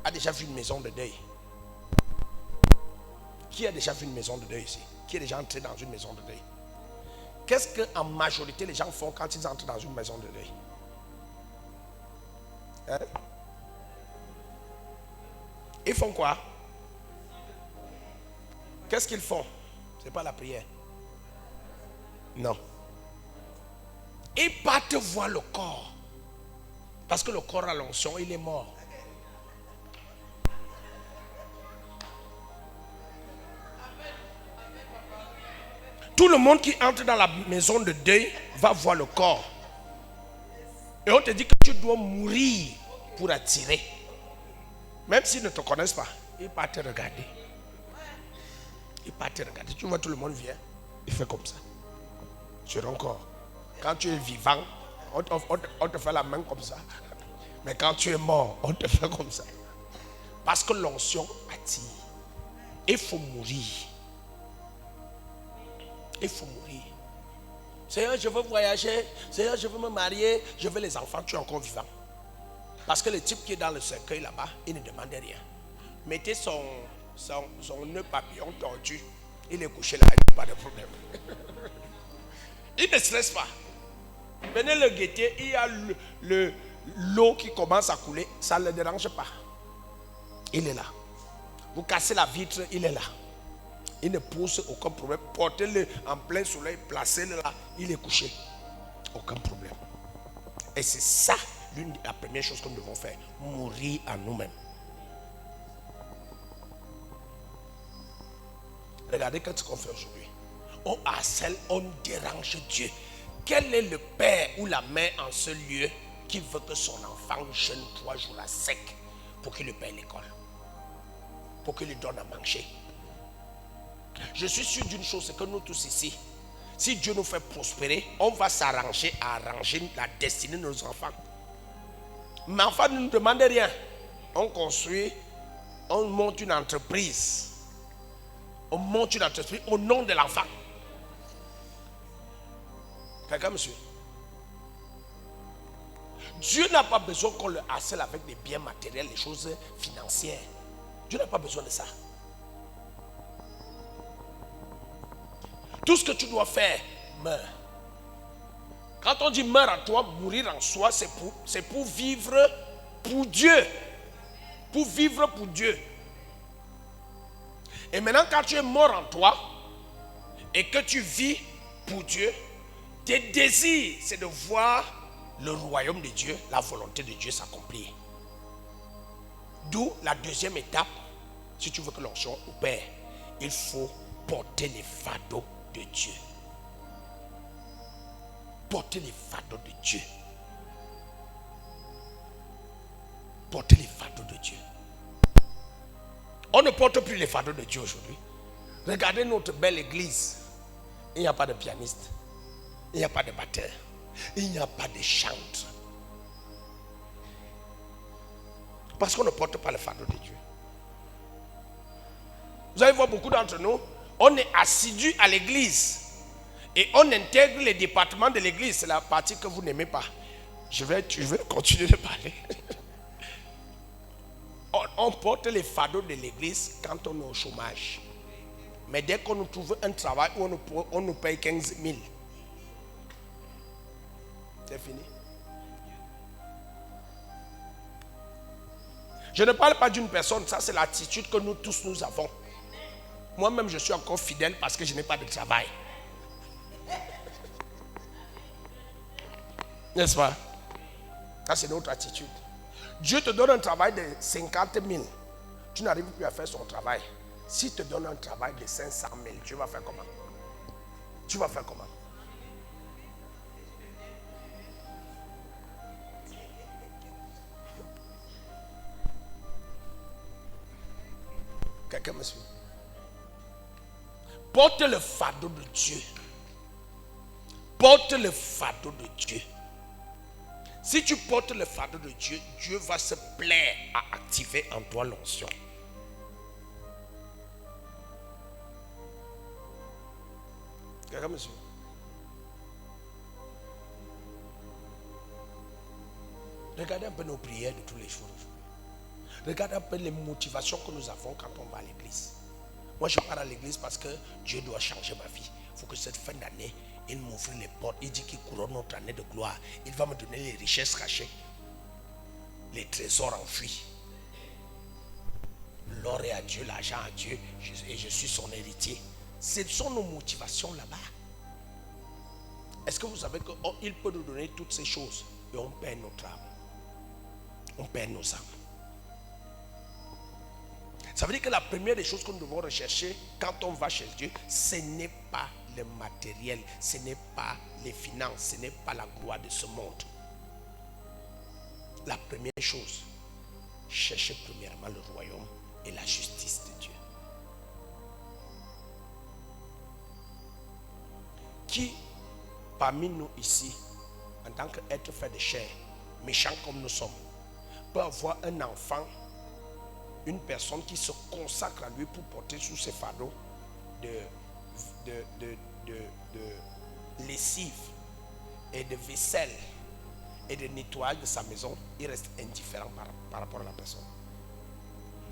a déjà vu une maison de deuil? Qui a déjà vu une maison de deuil ici? Qui est déjà entré dans une maison de deuil? Qu'est-ce qu'en majorité les gens font quand ils entrent dans une maison de deuil? Hein? Ils font quoi? Qu'est-ce qu'ils font? Ce n'est pas la prière. Non. Ils partent voir le corps. Parce que le corps a l'onction, il est mort. Tout le monde qui entre dans la maison de deuil va voir le corps. Et on te dit que tu dois mourir pour attirer. Même s'ils ne te connaissent pas, ils partent te regarder. Ils partent te regarder. Tu vois, tout le monde vient. Il fait comme ça. Sur un corps. Quand tu es vivant, on te fait la main comme ça. Mais quand tu es mort, on te fait comme ça. Parce que l'onction attire. Il faut mourir. Il faut mourir. Seigneur, je veux voyager. Seigneur, je veux me marier. Je veux les enfants. Tu es encore vivant. Parce que le type qui est dans le cercueil là-bas, il ne demande rien. Mettez son nœud papillon tordu. Il est couché là, il n'y a pas de problème. Il ne stresse pas. Venez le guetter, il y a l'eau qui commence à couler, ça ne le dérange pas. Il est là. Vous cassez la vitre, il est là. Il ne pose aucun problème. Portez-le en plein soleil, placez-le là, il est couché. Aucun problème. Et c'est ça, la première chose que nous devons faire. Mourir à nous-mêmes. Regardez ce qu'on fait aujourd'hui. On harcèle, on dérange Dieu. Quel est le père ou la mère en ce lieu qui veut que son enfant jeûne 3 jours à sec pour qu'il le paye l'école, pour qu'il lui donne à manger? Je suis sûr d'une chose, c'est que nous tous ici, si Dieu nous fait prospérer, on va s'arranger à arranger la destinée de nos enfants. Mais enfin, ne nous demandez rien. On construit, on monte une entreprise. On monte une entreprise au nom de l'enfant. Quelqu'un me suit? Dieu n'a pas besoin qu'on le harcèle avec des biens matériels, des choses financières. Dieu n'a pas besoin de ça. Tout ce que tu dois faire, meurs. Quand on dit meurs en toi, mourir en soi, c'est pour vivre pour Dieu. Pour vivre pour Dieu. Et maintenant, quand tu es mort en toi et que tu vis pour Dieu, tes désirs, c'est de voir le royaume de Dieu, la volonté de Dieu s'accomplir. D'où la deuxième étape, si tu veux que l'onction opère, il faut porter les fardeaux de Dieu. Porter les fardeaux de Dieu. Porter les fardeaux de Dieu. On ne porte plus les fardeaux de Dieu aujourd'hui. Regardez notre belle église. Il n'y a pas de pianiste. Il n'y a pas de batteur. Il n'y a pas de chantre. Parce qu'on ne porte pas le fardeau de Dieu. Vous allez voir beaucoup d'entre nous, on est assidus à l'église. Et on intègre les départements de l'église. C'est la partie que vous n'aimez pas. Je vais continuer de parler. On porte les fardeaux de l'église quand on est au chômage. Mais dès qu'on nous trouve un travail où on nous paye 15 000, c'est fini. Je ne parle pas d'une personne, ça c'est l'attitude que nous tous nous avons. Moi-même je suis encore fidèle parce que je n'ai pas de travail. N'est-ce pas? Ça c'est notre attitude. Dieu te donne un travail de 50 000. Tu n'arrives plus à faire son travail. S'il te donne un travail de 500 000, tu vas faire comment? Tu vas faire comment? Quelqu'un me suit? Porte le fardeau de Dieu. Porte le fardeau de Dieu. Si tu portes le fardeau de Dieu, Dieu va se plaire à activer en toi l'onction. Quelqu'un me suit? Regardez un peu nos prières de tous les jours. Regardez un peu les motivations que nous avons quand on va à l'église. Moi, je pars à l'église parce que Dieu doit changer ma vie. Il faut que cette fin d'année, il m'ouvre les portes. Il dit qu'il couronne notre année de gloire. Il va me donner les richesses cachées, les trésors enfuis. L'or est à Dieu, l'argent à Dieu, et je suis son héritier. Ce sont nos motivations là-bas. Est-ce que vous savez qu'il peut nous donner toutes ces choses et on perd notre âme? On perd nos âmes. Ça veut dire que la première des choses que nous devons rechercher quand on va chez Dieu, ce n'est pas le matériel, ce n'est pas les finances, ce n'est pas la gloire de ce monde. La première chose, cherchez premièrement le royaume et la justice de Dieu. Qui parmi nous ici, en tant qu'être fait de chair, méchants comme nous sommes, peut avoir un enfant, une personne qui se consacre à lui pour porter sous ses fardeaux de lessive et de vaisselle et de nettoyage de sa maison, il reste indifférent par rapport à la personne.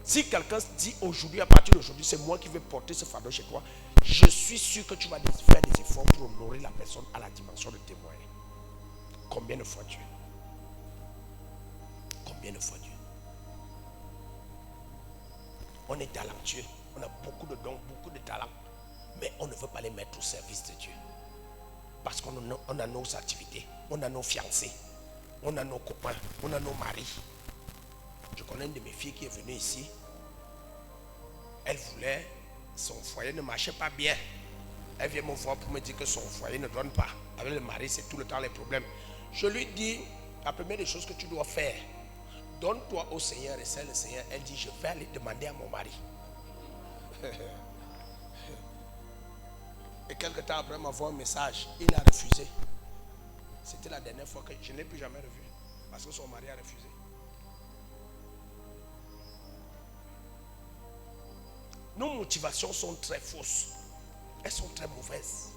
Si quelqu'un dit aujourd'hui, à partir d'aujourd'hui, c'est moi qui vais porter ce fardeau chez toi, je suis sûr que tu vas faire des efforts pour honorer la personne à la dimension de témoin. Combien de fois Dieu? Combien de fois Dieu? On est talentueux, on a beaucoup de dons, beaucoup de talents, mais on ne veut pas les mettre au service de Dieu. Parce qu'on a nos activités, on a nos fiancés, on a nos copains, on a nos maris. Je connais une de mes filles qui est venue ici. Elle voulait, son foyer ne marchait pas bien. Elle vient me voir pour me dire que son foyer ne donne pas. Avec le mari, c'est tout le temps les problèmes. Je lui dis, la première des choses que tu dois faire, donne-toi au Seigneur et c'est le Seigneur. Elle dit, je vais aller demander à mon mari. Et quelques temps après m'avoir un message, il a refusé. C'était la dernière fois que je ne l'ai plus jamais revu. Parce que son mari a refusé. Nos motivations sont très fausses. Elles sont très mauvaises.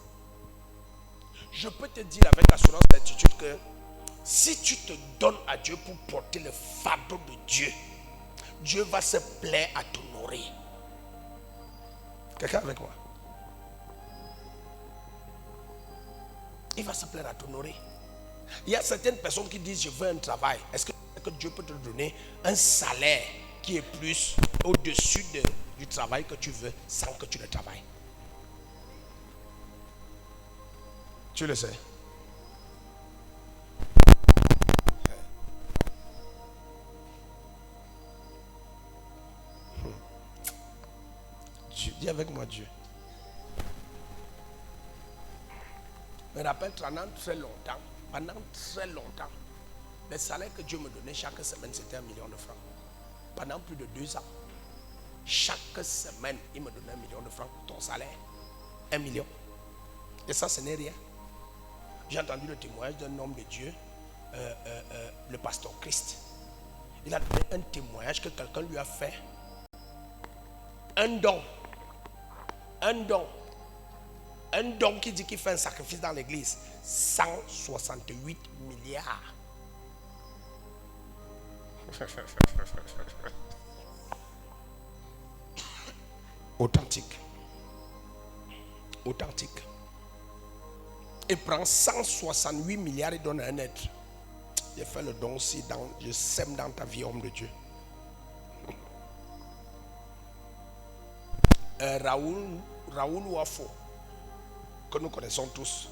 Je peux te dire avec assurance et certitude que si tu te donnes à Dieu pour porter le fardeau de Dieu, Dieu va se plaire à t'honorer. Quelqu'un avec moi? Il va se plaire à t'honorer. Il y a certaines personnes qui disent je veux un travail. Est-ce que Dieu peut te donner un salaire qui est plus au-dessus du travail que tu veux sans que tu ne travailles? Tu le sais. Dieu, dis avec moi Dieu. Je me rappelle pendant très longtemps, le salaire que Dieu me donnait chaque semaine, c'était 1 million de francs. Pendant plus de 2 ans, chaque semaine, il me donnait 1 million de francs. Ton salaire, 1 million. Et ça, ce n'est rien. J'ai entendu le témoignage d'un homme de Dieu, le pasteur Christ. Il a donné un témoignage que quelqu'un lui a fait. Un don qui dit qu'il fait un sacrifice dans l'église. 168 milliards. Authentique. Il prend 168 milliards et donne à un être. J'ai fait le don aussi, je sème dans ta vie, homme de Dieu. Raoul Wafo, que nous connaissons tous,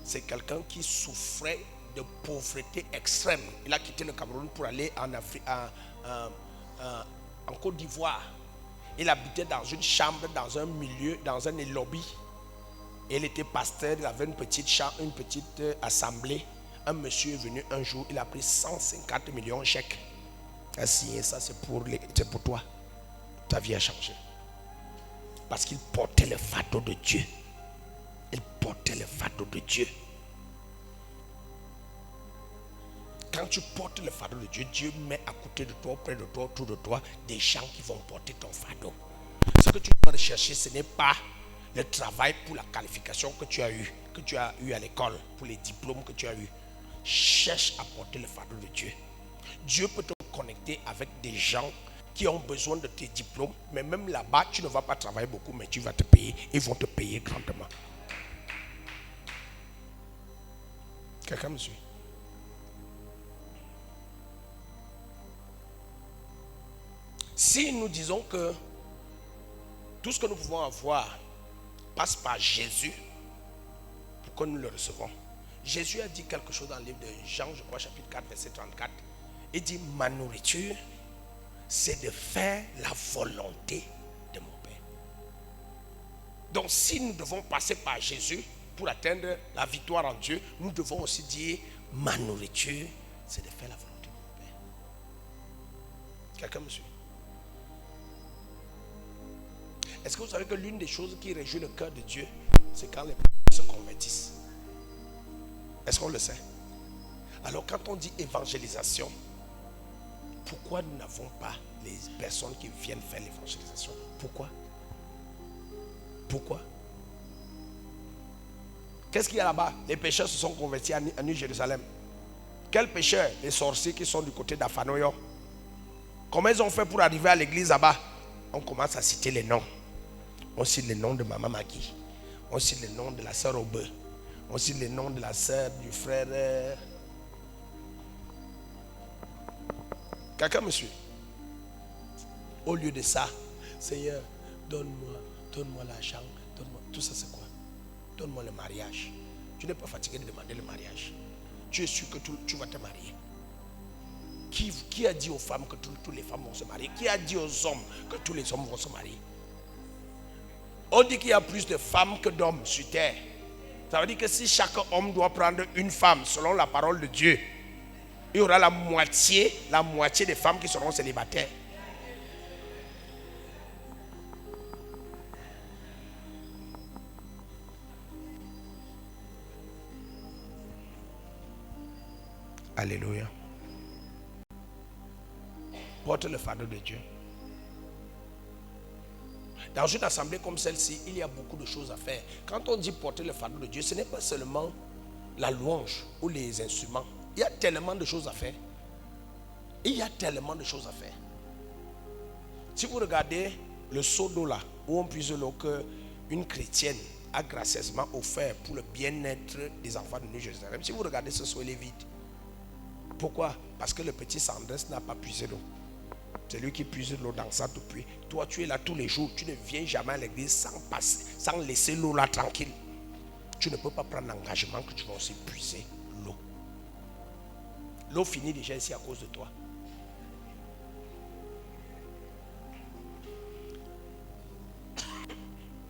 c'est quelqu'un qui souffrait de pauvreté extrême. Il a quitté le Cameroun pour aller en Afrique, en Côte d'Ivoire. Il habitait dans une chambre, dans un milieu, dans un lobby. Il était pasteur, il avait une petite assemblée. Un monsieur est venu un jour, il a pris 150 millions de chèques. Il a signé ça, c'est pour toi. Ta vie a changé. Parce qu'il portait le fardeau de Dieu. Il portait le fardeau de Dieu. Quand tu portes le fardeau de Dieu, Dieu met à côté de toi, près de toi, autour de toi, des gens qui vont porter ton fardeau. Ce que tu dois rechercher, ce n'est pas le travail pour la qualification que tu as eu à l'école, pour les diplômes que tu as eu. Cherche à porter le fardeau de Dieu. Dieu peut te connecter avec des gens qui ont besoin de tes diplômes, mais même là-bas, tu ne vas pas travailler beaucoup, mais tu vas te payer. Ils vont te payer grandement. Quelqu'un me suit? Si nous disons que tout ce que nous pouvons avoir passe par Jésus, pour que nous le recevons. Jésus a dit quelque chose dans le livre de Jean, je crois, chapitre 4, verset 34. Il dit, ma nourriture, c'est de faire la volonté de mon Père. Donc si nous devons passer par Jésus pour atteindre la victoire en Dieu, nous devons aussi dire, ma nourriture, c'est de faire la volonté de mon Père. Quelqu'un me suit? Est-ce que vous savez que l'une des choses qui réjouit le cœur de Dieu, c'est quand les personnes se convertissent? Est-ce qu'on le sait? Alors quand on dit évangélisation, pourquoi nous n'avons pas les personnes qui viennent faire l'évangélisation? Pourquoi? Pourquoi? Qu'est-ce qu'il y a là-bas? Les pécheurs se sont convertis à New Jérusalem. Quels pécheurs? Les sorciers qui sont du côté d'Afanoyo. Comment ils ont fait pour arriver à l'église là-bas? On commence à citer les noms. On cite les noms de Maman Magui. On cite les noms de la sœur Aube. On cite les noms de la sœur, du frère. Quelqu'un me suit? Au lieu de ça, Seigneur, donne-moi l'argent, donne-moi. Tout ça c'est quoi? Donne-moi le mariage. Tu n'es pas fatigué de demander le mariage. Tu es sûr que tu vas te marier. Qui a dit aux femmes que toutes les femmes vont se marier? Qui a dit aux hommes que tous les hommes vont se marier? On dit qu'il y a plus de femmes que d'hommes sur terre. Ça veut dire que si chaque homme doit prendre une femme selon la parole de Dieu, il y aura la moitié des femmes qui seront célibataires. Alléluia. Porte le fardeau de Dieu. Dans une assemblée comme celle-ci, il y a beaucoup de choses à faire. Quand on dit porter le fardeau de Dieu, ce n'est pas seulement la louange ou les instruments. Il y a tellement de choses à faire. Il y a tellement de choses à faire. Si vous regardez le seau d'eau là, où on puise l'eau qu'une chrétienne a gracieusement offert pour le bien-être des enfants de New Jérusalem, si vous regardez ce seau, il est vide. Pourquoi? Parce que le petit Sandress n'a pas puisé l'eau. C'est lui qui puise l'eau dans sa puits. Toi, tu es là tous les jours. Tu ne viens jamais à l'église sans laisser l'eau là tranquille. Tu ne peux pas prendre l'engagement que tu vas aussi puiser l'eau. L'eau finit déjà ici à cause de toi.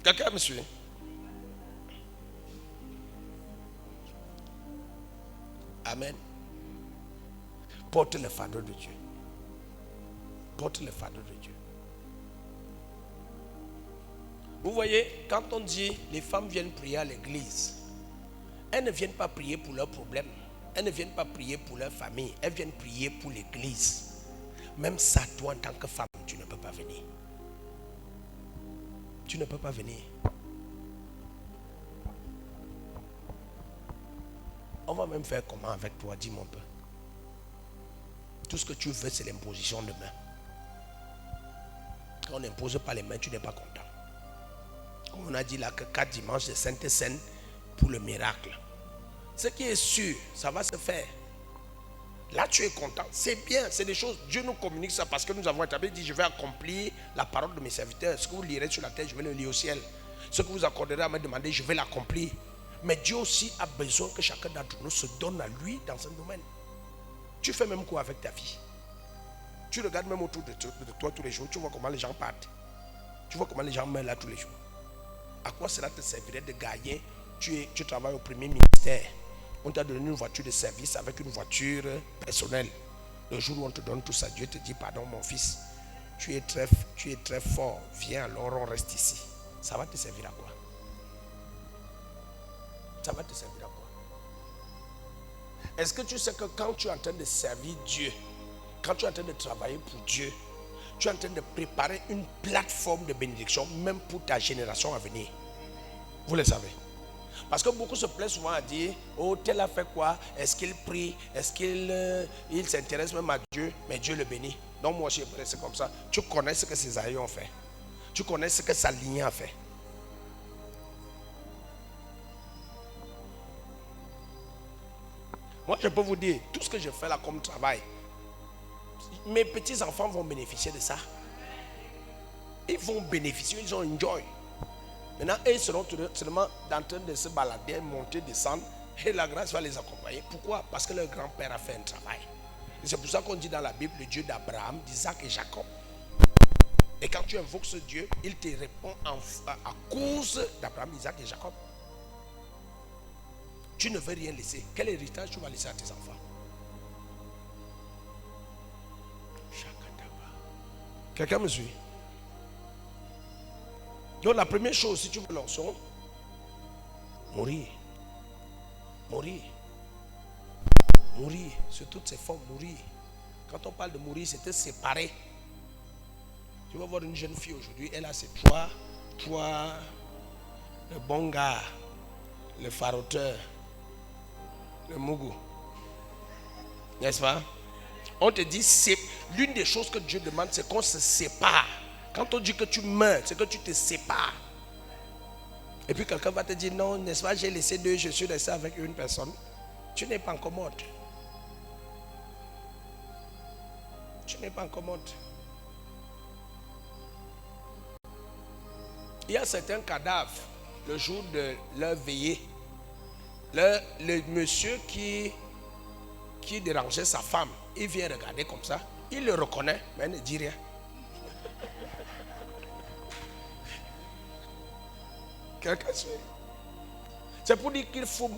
Quelqu'un me suit? Amen. Porte le fardeau de Dieu. Porte le fardeau de Dieu. Vous voyez, quand on dit les femmes viennent prier à l'église, elles ne viennent pas prier pour leurs problèmes. Elles ne viennent pas prier pour leur famille. Elles viennent prier pour l'église. Même ça, toi en tant que femme, tu ne peux pas venir. Tu ne peux pas venir. On va même faire comment avec toi? Dis-moi un peu. Tout ce que tu veux, c'est l'imposition de main. Quand on n'impose pas les mains, tu n'es pas content. Comme on a dit là que 4 dimanches de Sainte Seine pour le miracle. Ce qui est sûr, ça va se faire. Là, tu es content. C'est bien, c'est des choses. Dieu nous communique ça parce que nous avons établi, dit, je vais accomplir la parole de mes serviteurs. Ce que vous lirez sur la terre, je vais le lire au ciel. Ce que vous accorderez à me demander, je vais l'accomplir. Mais Dieu aussi a besoin que chacun d'entre nous se donne à lui dans un domaine. Tu fais même quoi avec ta vie? Tu regardes même autour de toi tous les jours, tu vois comment les gens partent. Tu vois comment les gens meurent là tous les jours. À quoi cela te servirait de gagner? Tu travailles au premier ministère. On t'a donné une voiture de service avec une voiture personnelle. Le jour où on te donne tout ça, Dieu te dit, pardon mon fils, tu es très fort, viens alors on reste ici. Ça va te servir à quoi? Ça va te servir à quoi? Est-ce que tu sais que quand tu es en train de servir Dieu, quand tu es en train de travailler pour Dieu, tu es en train de préparer une plateforme de bénédiction même pour ta génération à venir? Vous le savez. Parce que beaucoup se plaisent souvent à dire, oh tel a fait quoi? Est-ce qu'il prie? Est-ce qu'il s'intéresse même à Dieu? Mais Dieu le bénit. Donc moi je suis comme ça. Tu connais ce que ses aïeux ont fait. Tu connais ce que sa lignée a fait. Moi je peux vous dire, tout ce que je fais là comme travail, mes petits-enfants vont bénéficier de ça. Ils vont bénéficier, ils ont enjoy. Maintenant, eux seront seulement en train de se balader, monter, descendre, et la grâce va les accompagner. Pourquoi? Parce que leur grand-père a fait un travail. Et c'est pour ça qu'on dit dans la Bible le Dieu d'Abraham, d'Isaac et Jacob. Et quand tu invoques ce Dieu, il te répond à cause d'Abraham, Isaac et Jacob. Tu ne veux rien laisser. Quel héritage tu vas laisser à tes enfants? Quelqu'un me suit? Donc la première chose, si tu veux l'onction, mourir. Mourir. Mourir. Sur toutes ses formes, mourir. Quand on parle de mourir, c'est te séparer. Tu vas voir une jeune fille aujourd'hui, elle a ses trois, le bon gars, le faroteur, le mougou. N'est-ce pas? On te dit, c'est l'une des choses que Dieu demande, c'est qu'on se sépare. Quand on dit que tu meurs, c'est que tu te sépares. Et puis quelqu'un va te dire, non, n'est-ce pas, j'ai laissé deux, je suis resté avec une personne. Tu n'es pas en commode. Tu n'es pas en commode. Il y a certains cadavres, le jour de leur veillée, le monsieur qui dérangeait sa femme, il vient regarder comme ça, il le reconnaît, mais il ne dit rien. Quelqu'un suit? C'est pour dire qu'il faut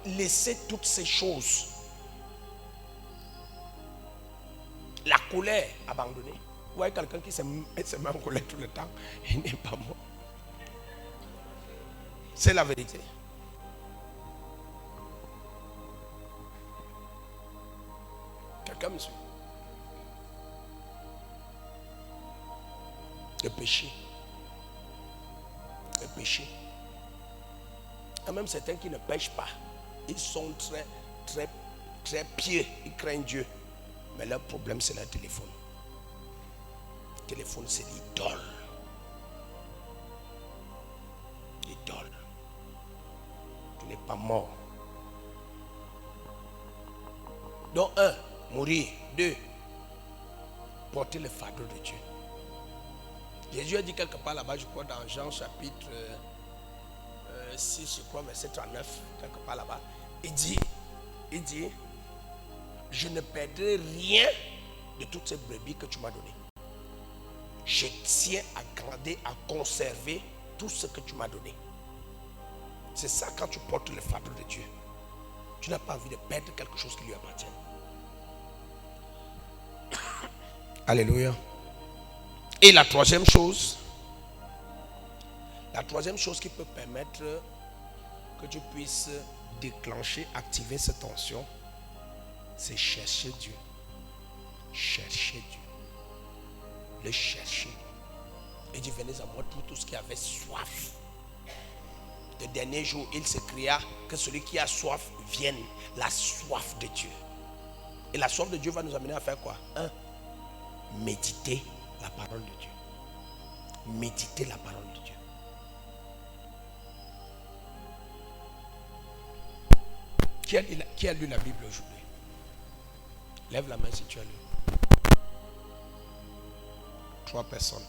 laisser toutes ces choses. La colère, abandonnée. Vous voyez quelqu'un qui se met en colère tout le temps, il n'est pas mort. C'est la vérité. Quelqu'un me suit? Le péché. Le péché. Il y a même certains qui ne pêchent pas. Ils sont très pieux. Ils craignent Dieu. Mais leur problème, c'est leur téléphone. Le téléphone, c'est l'idole. L'idole. Tu n'es pas mort. Donc, 1, mourir. 2, porter le fardeau de Dieu. Jésus a dit quelque part là-bas, je crois dans Jean chapitre 6, je crois, verset 39, quelque part là-bas. Il dit, je ne perdrai rien de toutes ces brebis que tu m'as données. Je tiens à garder, à conserver tout ce que tu m'as donné. C'est ça quand tu portes le fardeau de Dieu. Tu n'as pas envie de perdre quelque chose qui lui appartient. Alléluia. Et la troisième chose qui peut permettre que tu puisses déclencher, activer cette tension, c'est chercher Dieu. Chercher Dieu. Le chercher. Il dit, venez à moi tous qui avaient soif. Le dernier jour, il se cria que celui qui a soif vienne. La soif de Dieu. Et la soif de Dieu va nous amener à faire quoi? 1. Méditer la parole de Dieu. Méditer la parole de Dieu. Qui a lu la Bible aujourd'hui? Lève la main si tu as lu. 3 personnes,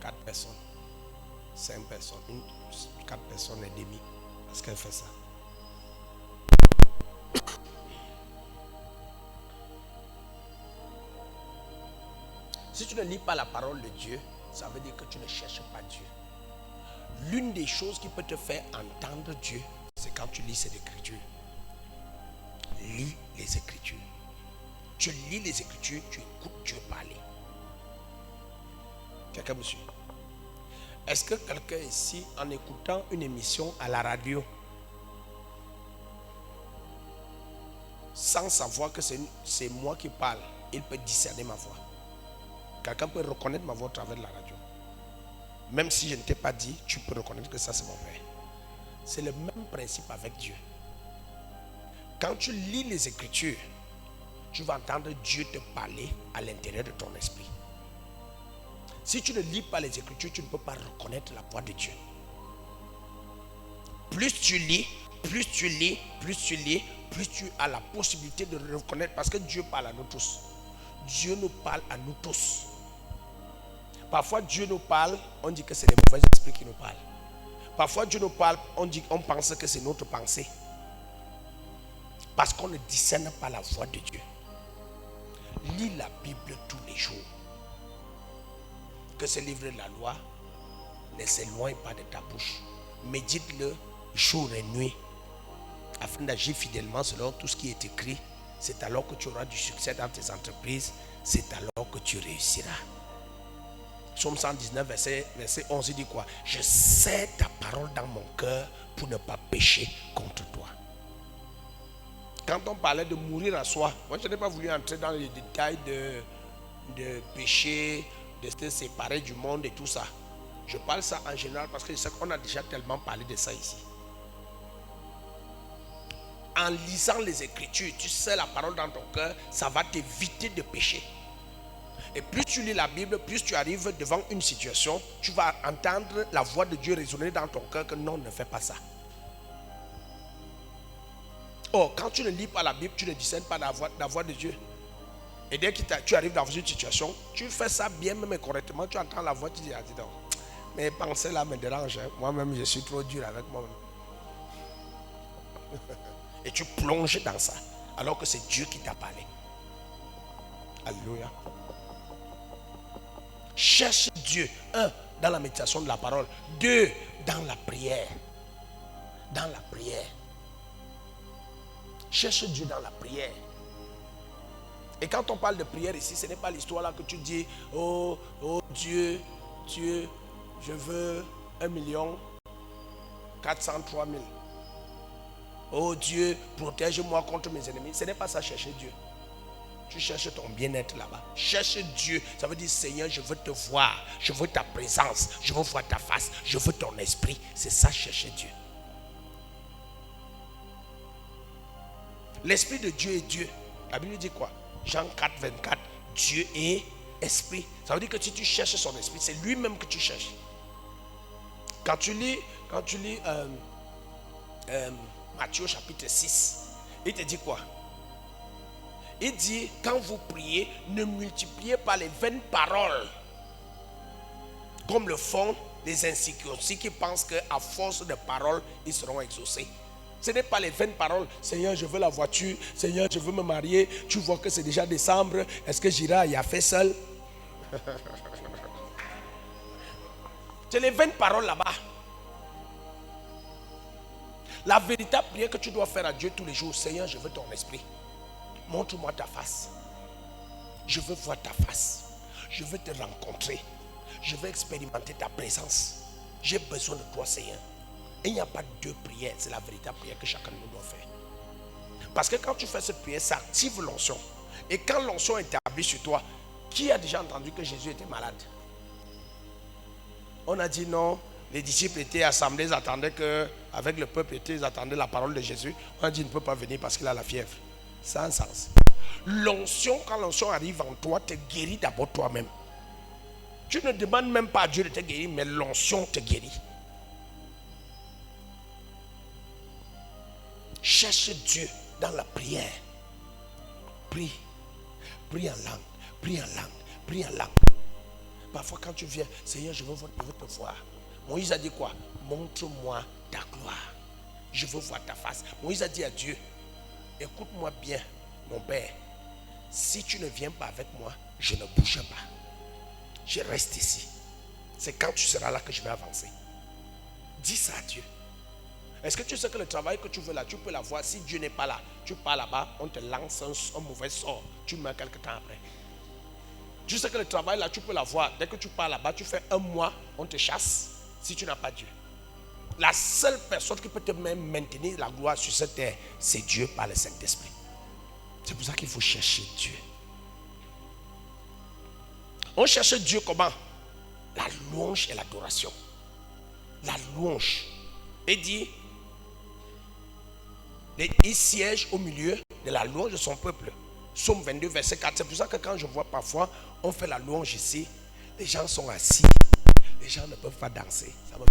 4 personnes, 5 personnes, 4 personnes et demie. Est-ce qu'elle fait ça? Si tu ne lis pas la parole de Dieu, ça veut dire que tu ne cherches pas Dieu. L'une des choses qui peut te faire entendre Dieu, c'est quand tu lis ces Écritures. Lis les Écritures. Tu lis les Écritures, tu écoutes Dieu parler. Quelqu'un me suit? Est-ce que quelqu'un ici, en écoutant une émission à la radio, sans savoir que c'est moi qui parle, il peut discerner ma voix? Quelqu'un peut reconnaître ma voix à travers la radio. Même si je ne t'ai pas dit, tu peux reconnaître que ça c'est mon Père. C'est le même principe avec Dieu. Quand tu lis les Écritures, tu vas entendre Dieu te parler à l'intérieur de ton esprit. Si tu ne lis pas les Écritures, tu ne peux pas reconnaître la voix de Dieu. Plus tu lis, plus tu as la possibilité de reconnaître, parce que Dieu parle à nous tous. Dieu nous parle à nous tous. Parfois Dieu nous parle, on dit que c'est les mauvais esprits qui nous parlent. Parfois Dieu nous parle, on pense que c'est notre pensée. Parce qu'on ne discerne pas la voix de Dieu. Lis la Bible tous les jours. Que ce livre de la loi ne s'éloigne pas de ta bouche. Médite-le jour et nuit afin d'agir fidèlement selon tout ce qui est écrit. C'est alors que tu auras du succès dans tes entreprises. C'est alors que tu réussiras. Psaume 119, verset 11, il dit quoi? Je sais ta parole dans mon cœur pour ne pas pécher contre toi. Quand on parlait de mourir à soi, moi je n'ai pas voulu entrer dans les détails de péché, de se séparer du monde et tout ça. Je parle ça en général parce que je sais qu'on a déjà tellement parlé de ça ici. En lisant les Écritures, tu sais la parole dans ton cœur, ça va t'éviter de pécher. Et plus tu lis la Bible, plus tu arrives devant une situation, tu vas entendre la voix de Dieu résonner dans ton cœur que non, ne fais pas ça. Or, quand tu ne lis pas la Bible, tu ne discernes pas la voix de Dieu. Et dès que tu arrives dans une situation, tu fais ça bien même et correctement, tu entends la voix, tu dis, ah, dis donc, mes pensées là me dérangent. Hein. Moi-même, je suis trop dur avec moi-même. Et tu plonges dans ça, alors que c'est Dieu qui t'a parlé. Alléluia. Cherche Dieu. 1, dans la méditation de la parole. 2, dans la prière. Dans la prière. Cherche Dieu dans la prière. Et quand on parle de prière ici, ce n'est pas l'histoire là que tu dis, oh Dieu, je veux 1,403,000. Oh Dieu, protège-moi contre mes ennemis. Ce n'est pas ça, chercher Dieu. Tu cherches ton bien-être là-bas. Cherche Dieu. Ça veut dire, Seigneur, je veux te voir. Je veux ta présence. Je veux voir ta face. Je veux ton esprit. C'est ça, chercher Dieu. L'esprit de Dieu est Dieu. La Bible dit quoi? Jean 4, 24. Dieu est esprit. Ça veut dire que si tu cherches son esprit, c'est lui-même que tu cherches. Quand tu lis Matthieu chapitre 6, il te dit quoi? Il dit, quand vous priez, ne multipliez pas les vaines paroles comme le font les incirconcis qui pensent qu'à force de paroles, ils seront exaucés. Ce n'est pas les vaines paroles. Seigneur, je veux la voiture. Seigneur, je veux me marier. Tu vois que c'est déjà décembre. Est-ce que j'irai à Yafé seul? C'est les vaines paroles là-bas. La véritable prière que tu dois faire à Dieu tous les jours. Seigneur, je veux ton esprit. Montre-moi ta face. Je veux voir ta face. Je veux te rencontrer. Je veux expérimenter ta présence. J'ai besoin de toi, Seigneur. Et il n'y a pas deux prières. C'est la véritable prière que chacun de nous doit faire. Parce que quand tu fais cette prière, ça active l'onction. Et quand l'onction est établie sur toi, qui a déjà entendu que Jésus était malade? On a dit non. Les disciples étaient assemblés, ils attendaient que, avec le peuple, ils attendaient la parole de Jésus. On a dit il ne peut pas venir parce qu'il a la fièvre. Sans sens. L'onction, quand l'onction arrive en toi, te guérit d'abord toi-même. Tu ne demandes même pas à Dieu de te guérir, mais l'onction te guérit. Cherche Dieu dans la prière. Prie. Prie en langue. Prie en langue. Prie en langue. Parfois quand tu viens, Seigneur, je veux te voir. Moïse a dit quoi? Montre-moi ta gloire. Je veux voir ta face. Moïse a dit à Dieu, écoute-moi bien, mon Père. Si tu ne viens pas avec moi, je ne bouge pas. Je reste ici. C'est quand tu seras là que je vais avancer. Dis ça à Dieu. Est-ce que tu sais que le travail que tu veux là, tu peux l'avoir? Si Dieu n'est pas là, tu pars là-bas, on te lance un mauvais sort. Tu meurs quelque temps après. Tu sais que le travail là, tu peux l'avoir. Dès que tu pars là-bas, tu fais un mois, on te chasse. Si tu n'as pas Dieu. La seule personne qui peut te maintenir la gloire sur cette terre, c'est Dieu par le Saint-Esprit. C'est pour ça qu'il faut chercher Dieu. On cherche Dieu comment? La louange et l'adoration. La louange. Et dit, il siège au milieu de la louange de son peuple. Psaume 22, verset 4. C'est pour ça que quand je vois parfois, on fait la louange ici, les gens sont assis. Les gens ne peuvent pas danser. Ça me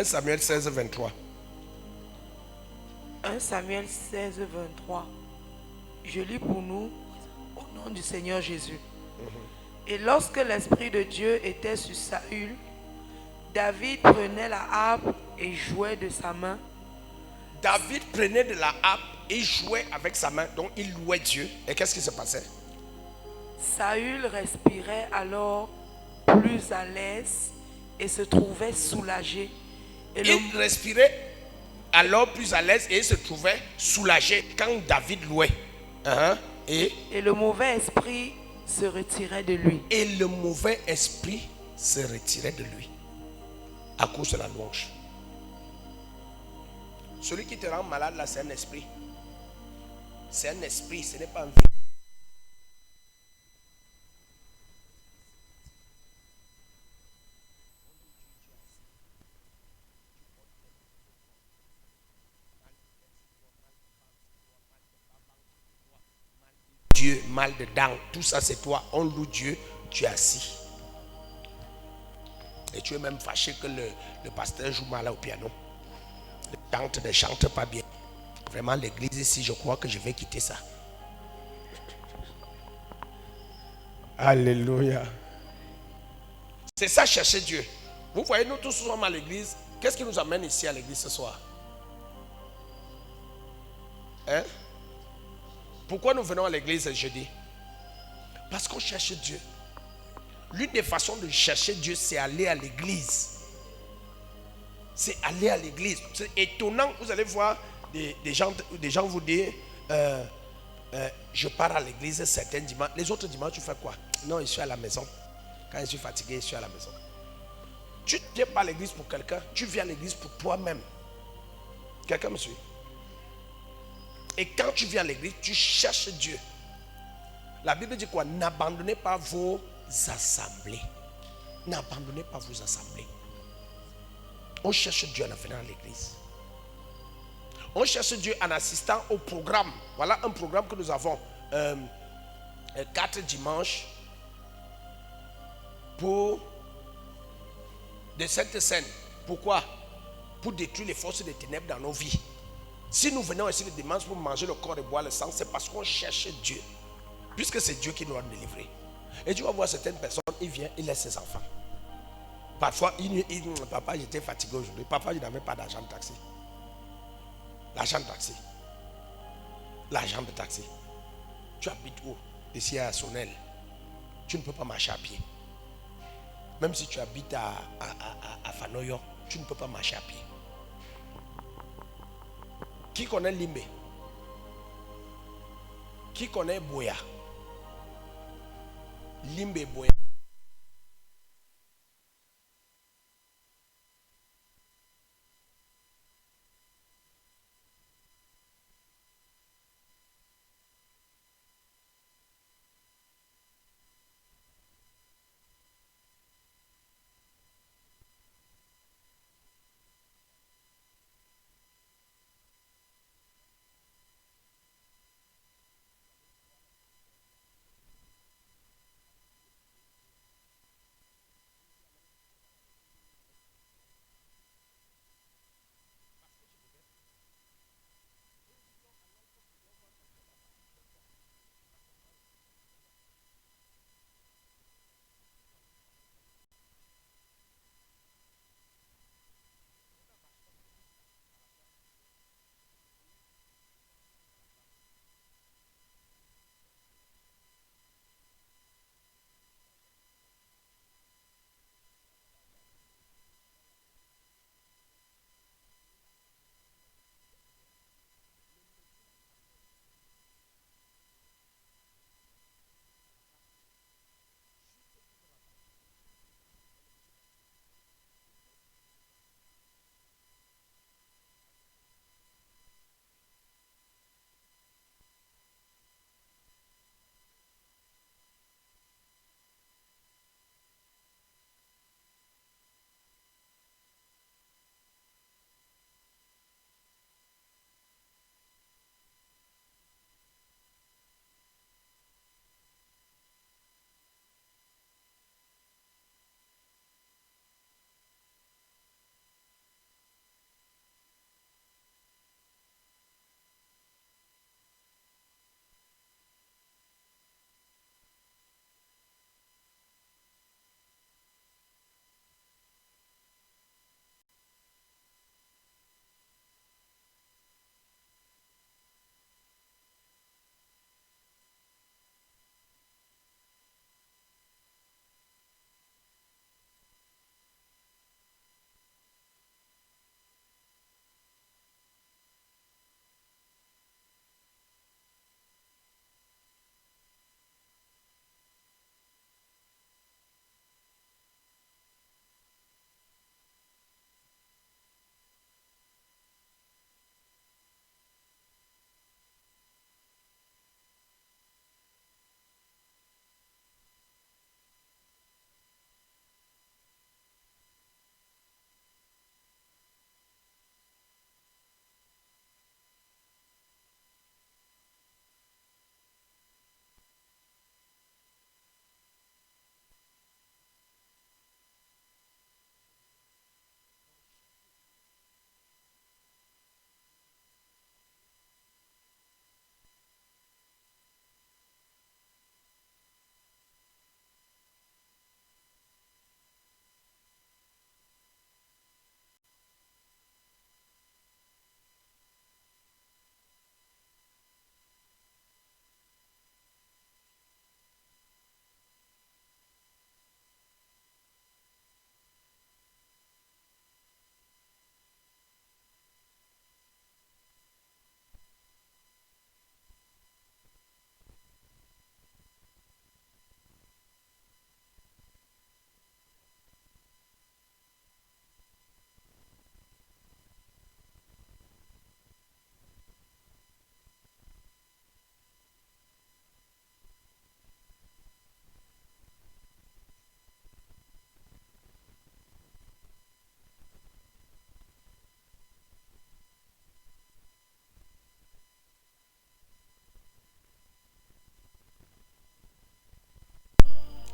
1 Samuel 16, 23. 1 Samuel 16, 23. Je lis pour nous au nom du Seigneur Jésus. Et lorsque l'Esprit de Dieu était sur Saül, David prenait la harpe et jouait de sa main. David prenait de la harpe et jouait avec sa main, donc il louait Dieu. Et qu'est-ce qui se passait? Saül respirait alors plus à l'aise et se trouvait soulagé. Et Il respirait alors plus à l'aise et se trouvait soulagé quand David louait. Et le mauvais esprit se retirait de lui. Et le mauvais esprit se retirait de lui à cause de la louange. Celui qui te rend malade là, c'est un esprit. C'est un esprit, ce n'est pas un virus. Dieu, mal de dents, tout ça c'est toi. On loue Dieu, tu es assis. Et tu es même fâché que le pasteur joue mal au piano. Le chante ne chante pas bien. Vraiment, l'église ici, je crois que je vais quitter ça. Alléluia. C'est ça, chercher Dieu. Vous voyez, nous tous sommes à l'église. Qu'est-ce qui nous amène ici à l'église ce soir? Hein? Pourquoi nous venons à l'église jeudi? Parce qu'on cherche Dieu. L'une des façons de chercher Dieu, c'est aller à l'église. C'est aller à l'église. C'est étonnant, vous allez voir des gens vous dire je pars à l'église certains dimanches. Les autres dimanches, tu fais quoi? Non, je suis à la maison. Quand je suis fatigué, je suis à la maison. Tu ne viens pas à l'église pour quelqu'un, tu viens à l'église pour toi-même. Quelqu'un me suit? Et quand tu viens à l'église, tu cherches Dieu. La Bible dit quoi? N'abandonnez pas vos assemblées. N'abandonnez pas vos assemblées. On cherche Dieu en venant à l'église. On cherche Dieu en assistant au programme. Voilà un programme que nous avons. 4 dimanches pour de Sainte Seine. Pourquoi? Pour détruire les forces des ténèbres dans nos vies. Si nous venons ici le dimanche pour manger le corps et boire le sang, c'est parce qu'on cherche Dieu. Puisque c'est Dieu qui nous a délivrés. Et tu vas voir certaines personnes, il vient, il laisse ses enfants. Parfois, papa, j'étais fatigué aujourd'hui. Papa, je n'avais pas d'argent de taxi. L'argent de taxi. L'argent de taxi. Tu habites où? Ici à Sonnel. Tu ne peux pas marcher à pied. Même si tu habites à Fanoyo, tu ne peux pas marcher à pied. Qui connaît Limbe? Qui connaît Boya? Limbe Boya.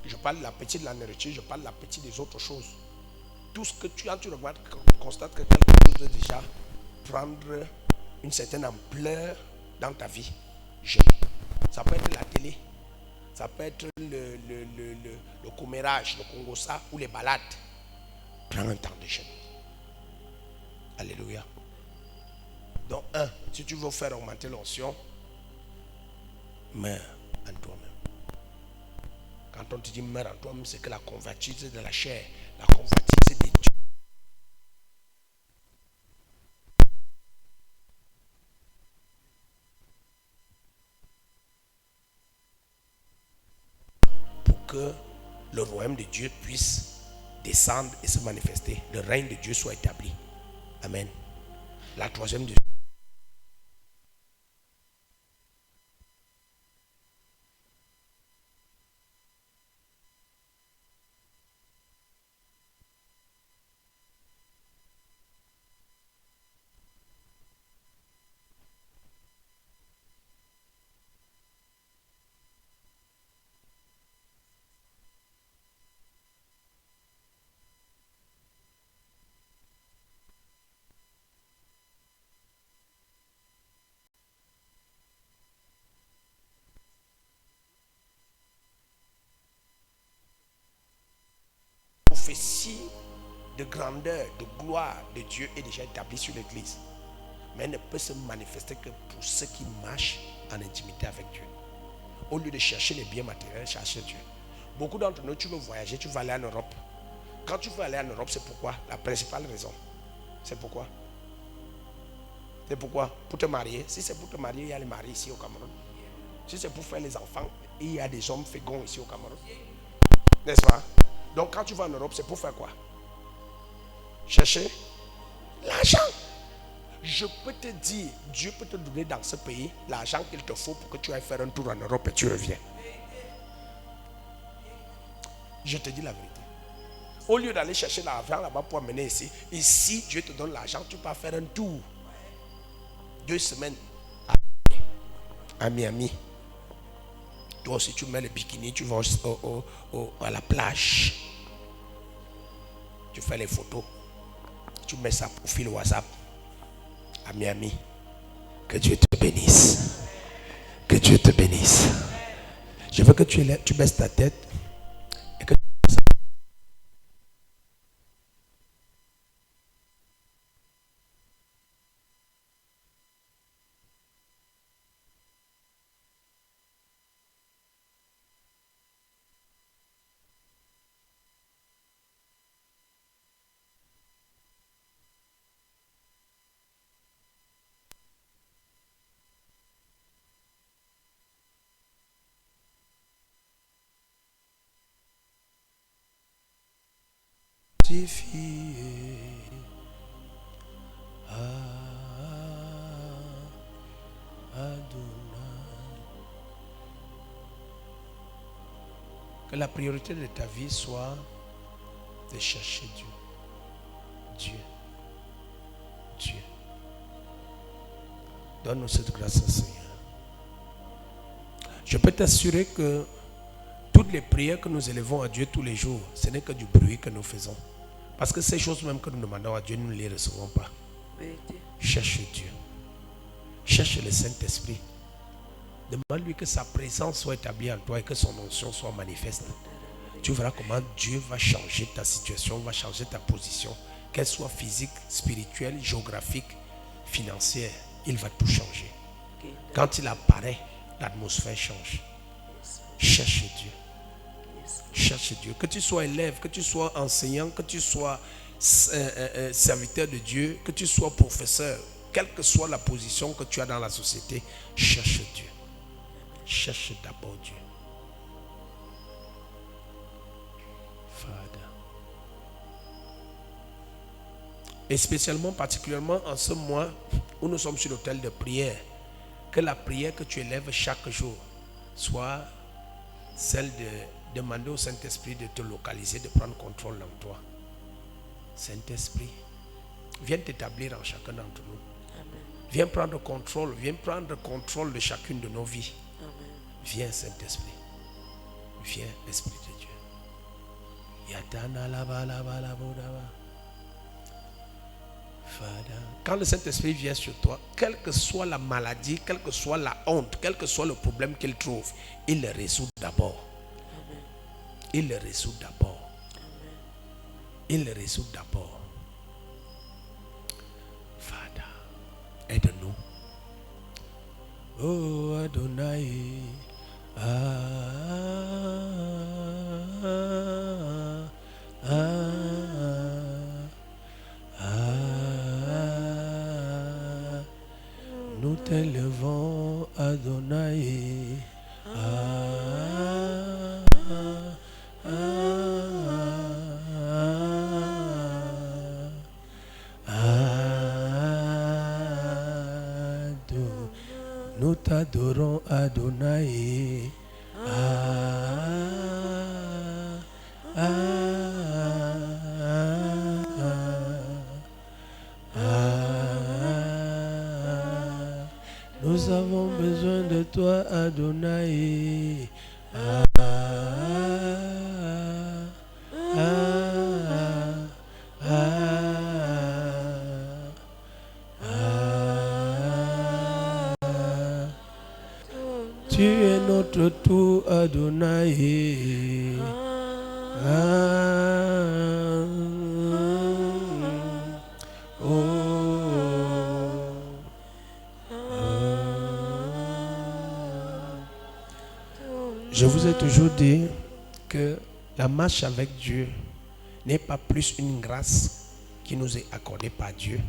Je parle de l'appétit de la nourriture, je parle de l'appétit des autres choses. Tout ce que tu regardes, constate que quelque chose de déjà prendre une certaine ampleur dans ta vie. Ça peut être la télé, ça peut être le commérage, le congossa ou les balades. Prends un temps de jeûne. Alléluia. Donc, si tu veux faire augmenter l'onction, meurs en toi-même. Quand on te dit meurs en toi-même, c'est que la convoitise de la chair, la convoitise des dieux. Pour que le royaume de Dieu puisse descendre et se manifester, le règne de Dieu soit établi. Amen. La troisième de prophétie de grandeur, de gloire de Dieu est déjà établie sur l'église. Mais elle ne peut se manifester que pour ceux qui marchent en intimité avec Dieu. Au lieu de chercher les biens matériels, chercher Dieu. Beaucoup d'entre nous, tu veux voyager, tu vas aller en Europe. Quand tu veux aller en Europe, c'est pourquoi? La principale raison. C'est pourquoi? C'est pourquoi? Pour te marier. Si c'est pour te marier, il y a les maris ici au Cameroun. Si c'est pour faire les enfants, il y a des hommes féconds ici au Cameroun. N'est-ce pas? Donc quand tu vas en Europe, c'est pour faire quoi? Chercher l'argent. Je peux te dire, Dieu peut te donner dans ce pays l'argent qu'il te faut pour que tu ailles faire un tour en Europe et tu reviens. Je te dis la vérité. Au lieu d'aller chercher l'argent là-bas pour amener ici Dieu te donne l'argent, tu peux faire un tour. 2 semaines à Miami. Toi aussi tu mets le bikini, tu vas à la plage. Tu fais les photos. Tu mets ça profil WhatsApp à Miami. Que Dieu te bénisse. Que Dieu te bénisse. Je veux que tu baisses ta tête et que que la priorité de ta vie soit de chercher Dieu. Dieu. Dieu. Donne-nous cette grâce, Seigneur. Je peux t'assurer que toutes les prières que nous élevons à Dieu tous les jours, ce n'est que du bruit que nous faisons. Parce que ces choses même que nous demandons à Dieu, nous ne les recevons pas. Cherche Dieu. Cherche le Saint-Esprit. Demande-lui que sa présence soit établie en toi et que son onction soit manifeste. Tu verras comment Dieu va changer ta situation, va changer ta position, qu'elle soit physique, spirituelle, géographique, financière. Il va tout changer. Quand il apparaît, l'atmosphère change. Cherche Dieu. Cherche Dieu. Que tu sois élève, que tu sois enseignant, que tu sois serviteur de Dieu, que tu sois professeur, quelle que soit la position que tu as dans la société, cherche Dieu. Cherche d'abord Dieu. Father. Et spécialement, particulièrement en ce mois où nous sommes sur l'autel de prière, que la prière que tu élèves chaque jour soit celle de demander au Saint-Esprit de te localiser, de prendre contrôle en toi. Saint-Esprit, viens t'établir en chacun d'entre nous. Amen. Viens prendre contrôle de chacune de nos vies. Amen. Viens Saint-Esprit. Viens Esprit de Dieu. Quand le Saint-Esprit vient sur toi, quelle que soit la maladie, quelle que soit la honte, quel que soit le problème qu'il trouve, il le résout d'abord. Il le résout d'abord. Il le résout d'abord. Father, aide-nous. Oh Adonai. Nous t'élevons Adonai. Nous t'adorons Adonai. Nous avons besoin de toi Adonai. Tu es notre tout Adonai. Je vous ai toujours dit que la marche avec Dieu n'est pas plus une grâce qui nous est accordée par Dieu,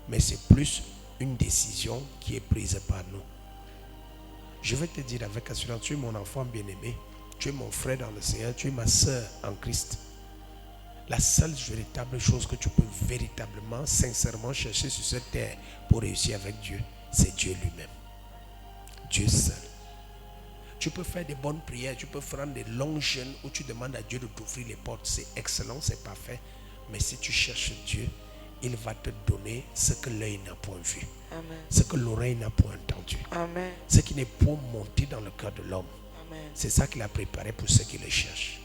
mais c'est plus une décision qui est prise par nous. Je vais te dire avec assurance, tu es mon enfant bien-aimé, tu es mon frère dans le Seigneur, tu es ma soeur en Christ. La seule véritable chose que tu peux véritablement, sincèrement chercher sur cette terre pour réussir avec Dieu, c'est Dieu lui-même. Dieu seul. Tu peux faire des bonnes prières, tu peux faire des longs jeûnes où tu demandes à Dieu de t'ouvrir les portes. C'est excellent, c'est parfait. Mais si tu cherches Dieu, il va te donner ce que l'œil n'a point vu. Amen. Ce que l'oreille n'a point entendu. Amen. Ce qui n'est point monté dans le cœur de l'homme. C'est ça qu'il a préparé pour ceux qui le cherchent.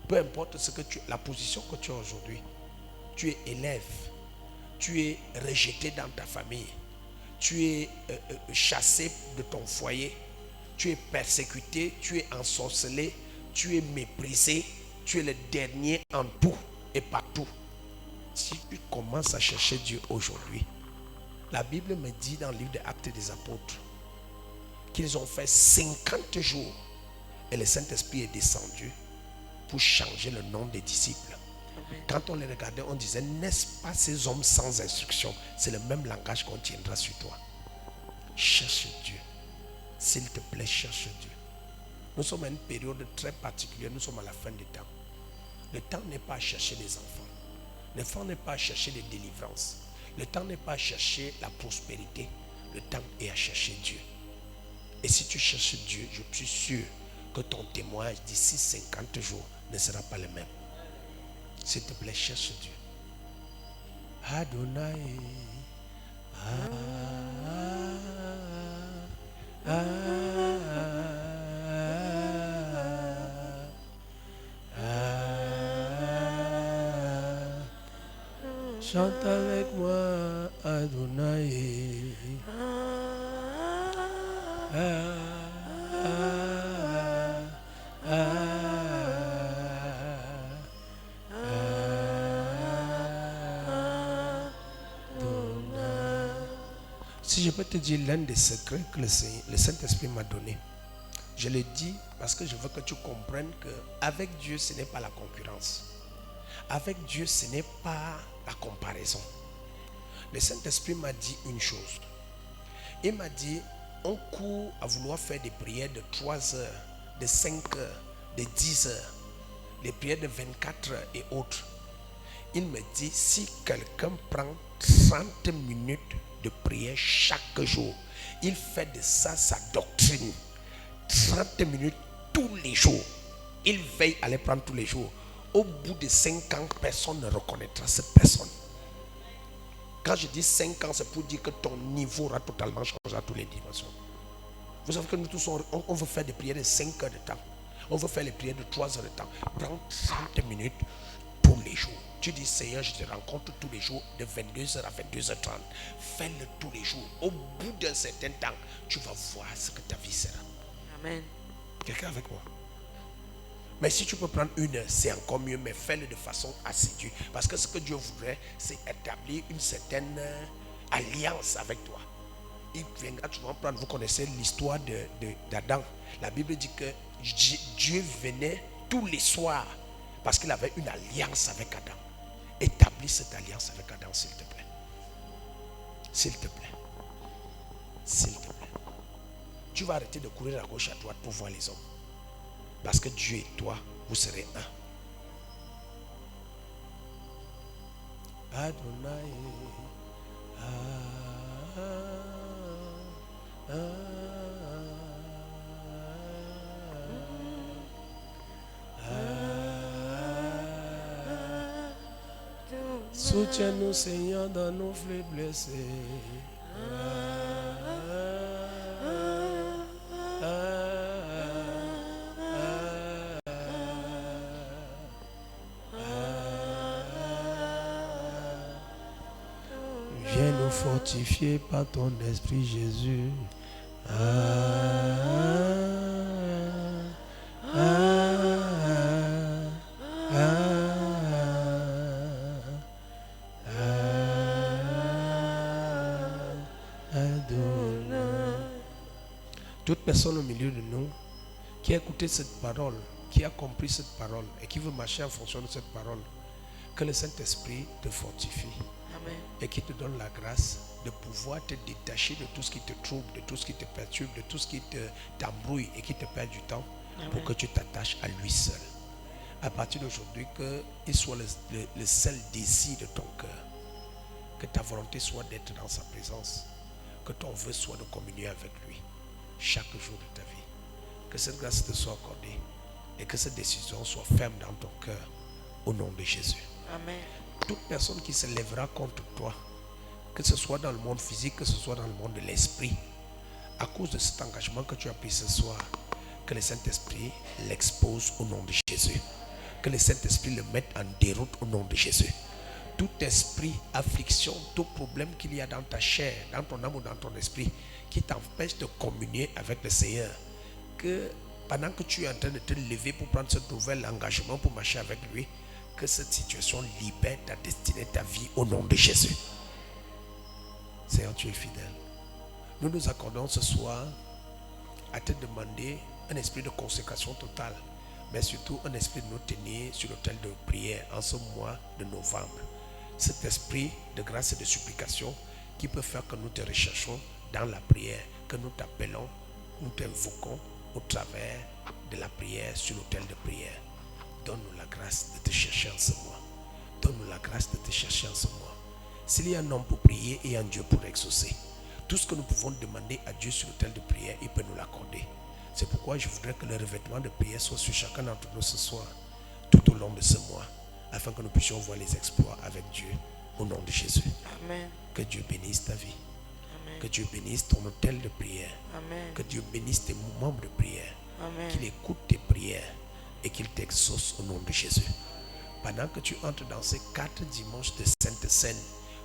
Peu importe ce que la position que tu as aujourd'hui, tu es élève, tu es rejeté dans ta famille, tu es chassé de ton foyer, tu es persécuté, tu es ensorcelé, tu es méprisé, tu es le dernier en tout et partout. Si tu commences à chercher Dieu aujourd'hui, la Bible me dit dans le livre des Actes des Apôtres qu'ils ont fait 50 jours et le Saint-Esprit est descendu pour changer le nom des disciples. Amen. Quand on les regardait, on disait, n'est-ce pas ces hommes sans instruction? C'est le même langage qu'on tiendra sur toi. Cherche Dieu. S'il te plaît, cherche Dieu. Nous sommes à une période très particulière. Nous sommes à la fin du temps. Le temps n'est pas à chercher les enfants. Le temps n'est pas à chercher les délivrances. Le temps n'est pas à chercher la prospérité. Le temps est à chercher Dieu. Et si tu cherches Dieu, je suis sûr que ton témoignage d'ici 50 jours ne sera pas le même. S'il te plaît, cherche Dieu. Adonai. Chante avec moi, Adonai. Si je peux te dire l'un des secrets que le Saint-Esprit m'a donné, je le dis parce que je veux que tu comprennes qu'avec Dieu, ce n'est pas la concurrence. Avec Dieu, ce n'est pas la comparaison. Le Saint-Esprit m'a dit une chose. Il m'a dit, on court à vouloir faire des prières de 3 heures, de 5 heures, de 10 heures, les prières de 24 heures et autres. Il me dit, si quelqu'un prend 30 minutes de prière chaque jour, il fait de ça sa doctrine. 30 minutes tous les jours. Il veille à les prendre tous les jours. Au bout de 5 ans, personne ne reconnaîtra cette personne. Quand je dis 5 ans, c'est pour dire que ton niveau aura totalement changé à toutes les dimensions. Vous savez que nous tous, on veut faire des prières de 5 heures de temps. On veut faire les prières de 3 heures de temps. Prends 30 minutes tous les jours. Tu dis, Seigneur, je te rencontre tous les jours de 22h à 22h30. Fais-le tous les jours. Au bout d'un certain temps, tu vas voir ce que ta vie sera. Amen. Quelqu'un avec moi? Mais si tu peux prendre 1 heure, c'est encore mieux, mais fais-le de façon assidue. Parce que ce que Dieu voudrait, c'est établir une certaine alliance avec toi. Il viendra, tu vas prendre, vous connaissez l'histoire d'Adam. La Bible dit que Dieu venait tous les soirs parce qu'il avait une alliance avec Adam. Établis cette alliance avec Adam, s'il te plaît. S'il te plaît. S'il te plaît. Tu vas arrêter de courir à gauche à droite pour voir les hommes. Parce que Dieu et toi, vous serez un. Adonai. Soutiens-nous, Seigneur, dans nos faiblesses. Viens nous fortifier par ton esprit, Jésus. Toute personne au milieu de nous qui a écouté cette parole, qui a compris cette parole et qui veut marcher en fonction de cette parole, que le Saint-Esprit te fortifie. Amen. Et qui te donne la grâce de pouvoir te détacher de tout ce qui te trouble, de tout ce qui te perturbe, de tout ce qui t'embrouille et qui te perd du temps. Amen. Pour que tu t'attaches à lui seul. À partir d'aujourd'hui, qu'il soit le seul désir de ton cœur. Que ta volonté soit d'être dans sa présence. Que ton vœu soit de communier avec lui chaque jour de ta vie. Que cette grâce te soit accordée et que cette décision soit ferme dans ton cœur au nom de Jésus. Amen. Toute personne qui se lèvera contre toi, que ce soit dans le monde physique, que ce soit dans le monde de l'esprit, à cause de cet engagement que tu as pris ce soir, que le Saint-Esprit l'expose au nom de Jésus. Que le Saint-Esprit le mette en déroute au nom de Jésus. Tout esprit, affliction, tout problème qu'il y a dans ta chair, dans ton âme ou dans ton esprit, qui t'empêche de communier avec le Seigneur, que pendant que tu es en train de te lever pour prendre ce nouvel engagement pour marcher avec lui, que cette situation libère ta destinée, ta vie au nom de Jésus. Seigneur, tu es fidèle. Nous nous accordons ce soir à te demander un esprit de consécration totale, mais surtout un esprit de nous tenir sur l'autel de prière en ce mois de novembre. Cet esprit de grâce et de supplication qui peut faire que nous te recherchons dans la prière, que nous t'appelons, nous t'invoquons au travers de la prière sur l'autel de prière. Donne-nous la grâce de te chercher en ce mois. Donne-nous la grâce de te chercher en ce mois. S'il y a un homme pour prier et un Dieu pour exaucer, tout ce que nous pouvons demander à Dieu sur l'autel de prière, il peut nous l'accorder. C'est pourquoi je voudrais que le revêtement de prière soit sur chacun d'entre nous ce soir, tout au long de ce mois, afin que nous puissions voir les exploits avec Dieu, au nom de Jésus. Amen. Que Dieu bénisse ta vie. Amen. Que Dieu bénisse ton autel de prière. Amen. Que Dieu bénisse tes membres de prière. Amen. Qu'il écoute tes prières et qu'il t'exauce au nom de Jésus. Pendant que tu entres dans ces 4 dimanches de Sainte Seine,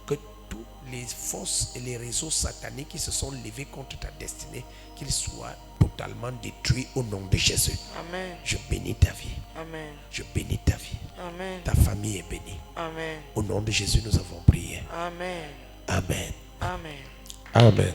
que tous les forces et les réseaux sataniques qui se sont levés contre ta destinée, qu'ils soient totalement détruits au nom de Jésus. Amen. Je bénis ta vie. Amen. Je bénis ta vie. Amen. Ta famille est bénie. Amen. Au nom de Jésus, nous avons prié. Amen. Amen. Amen. Amen.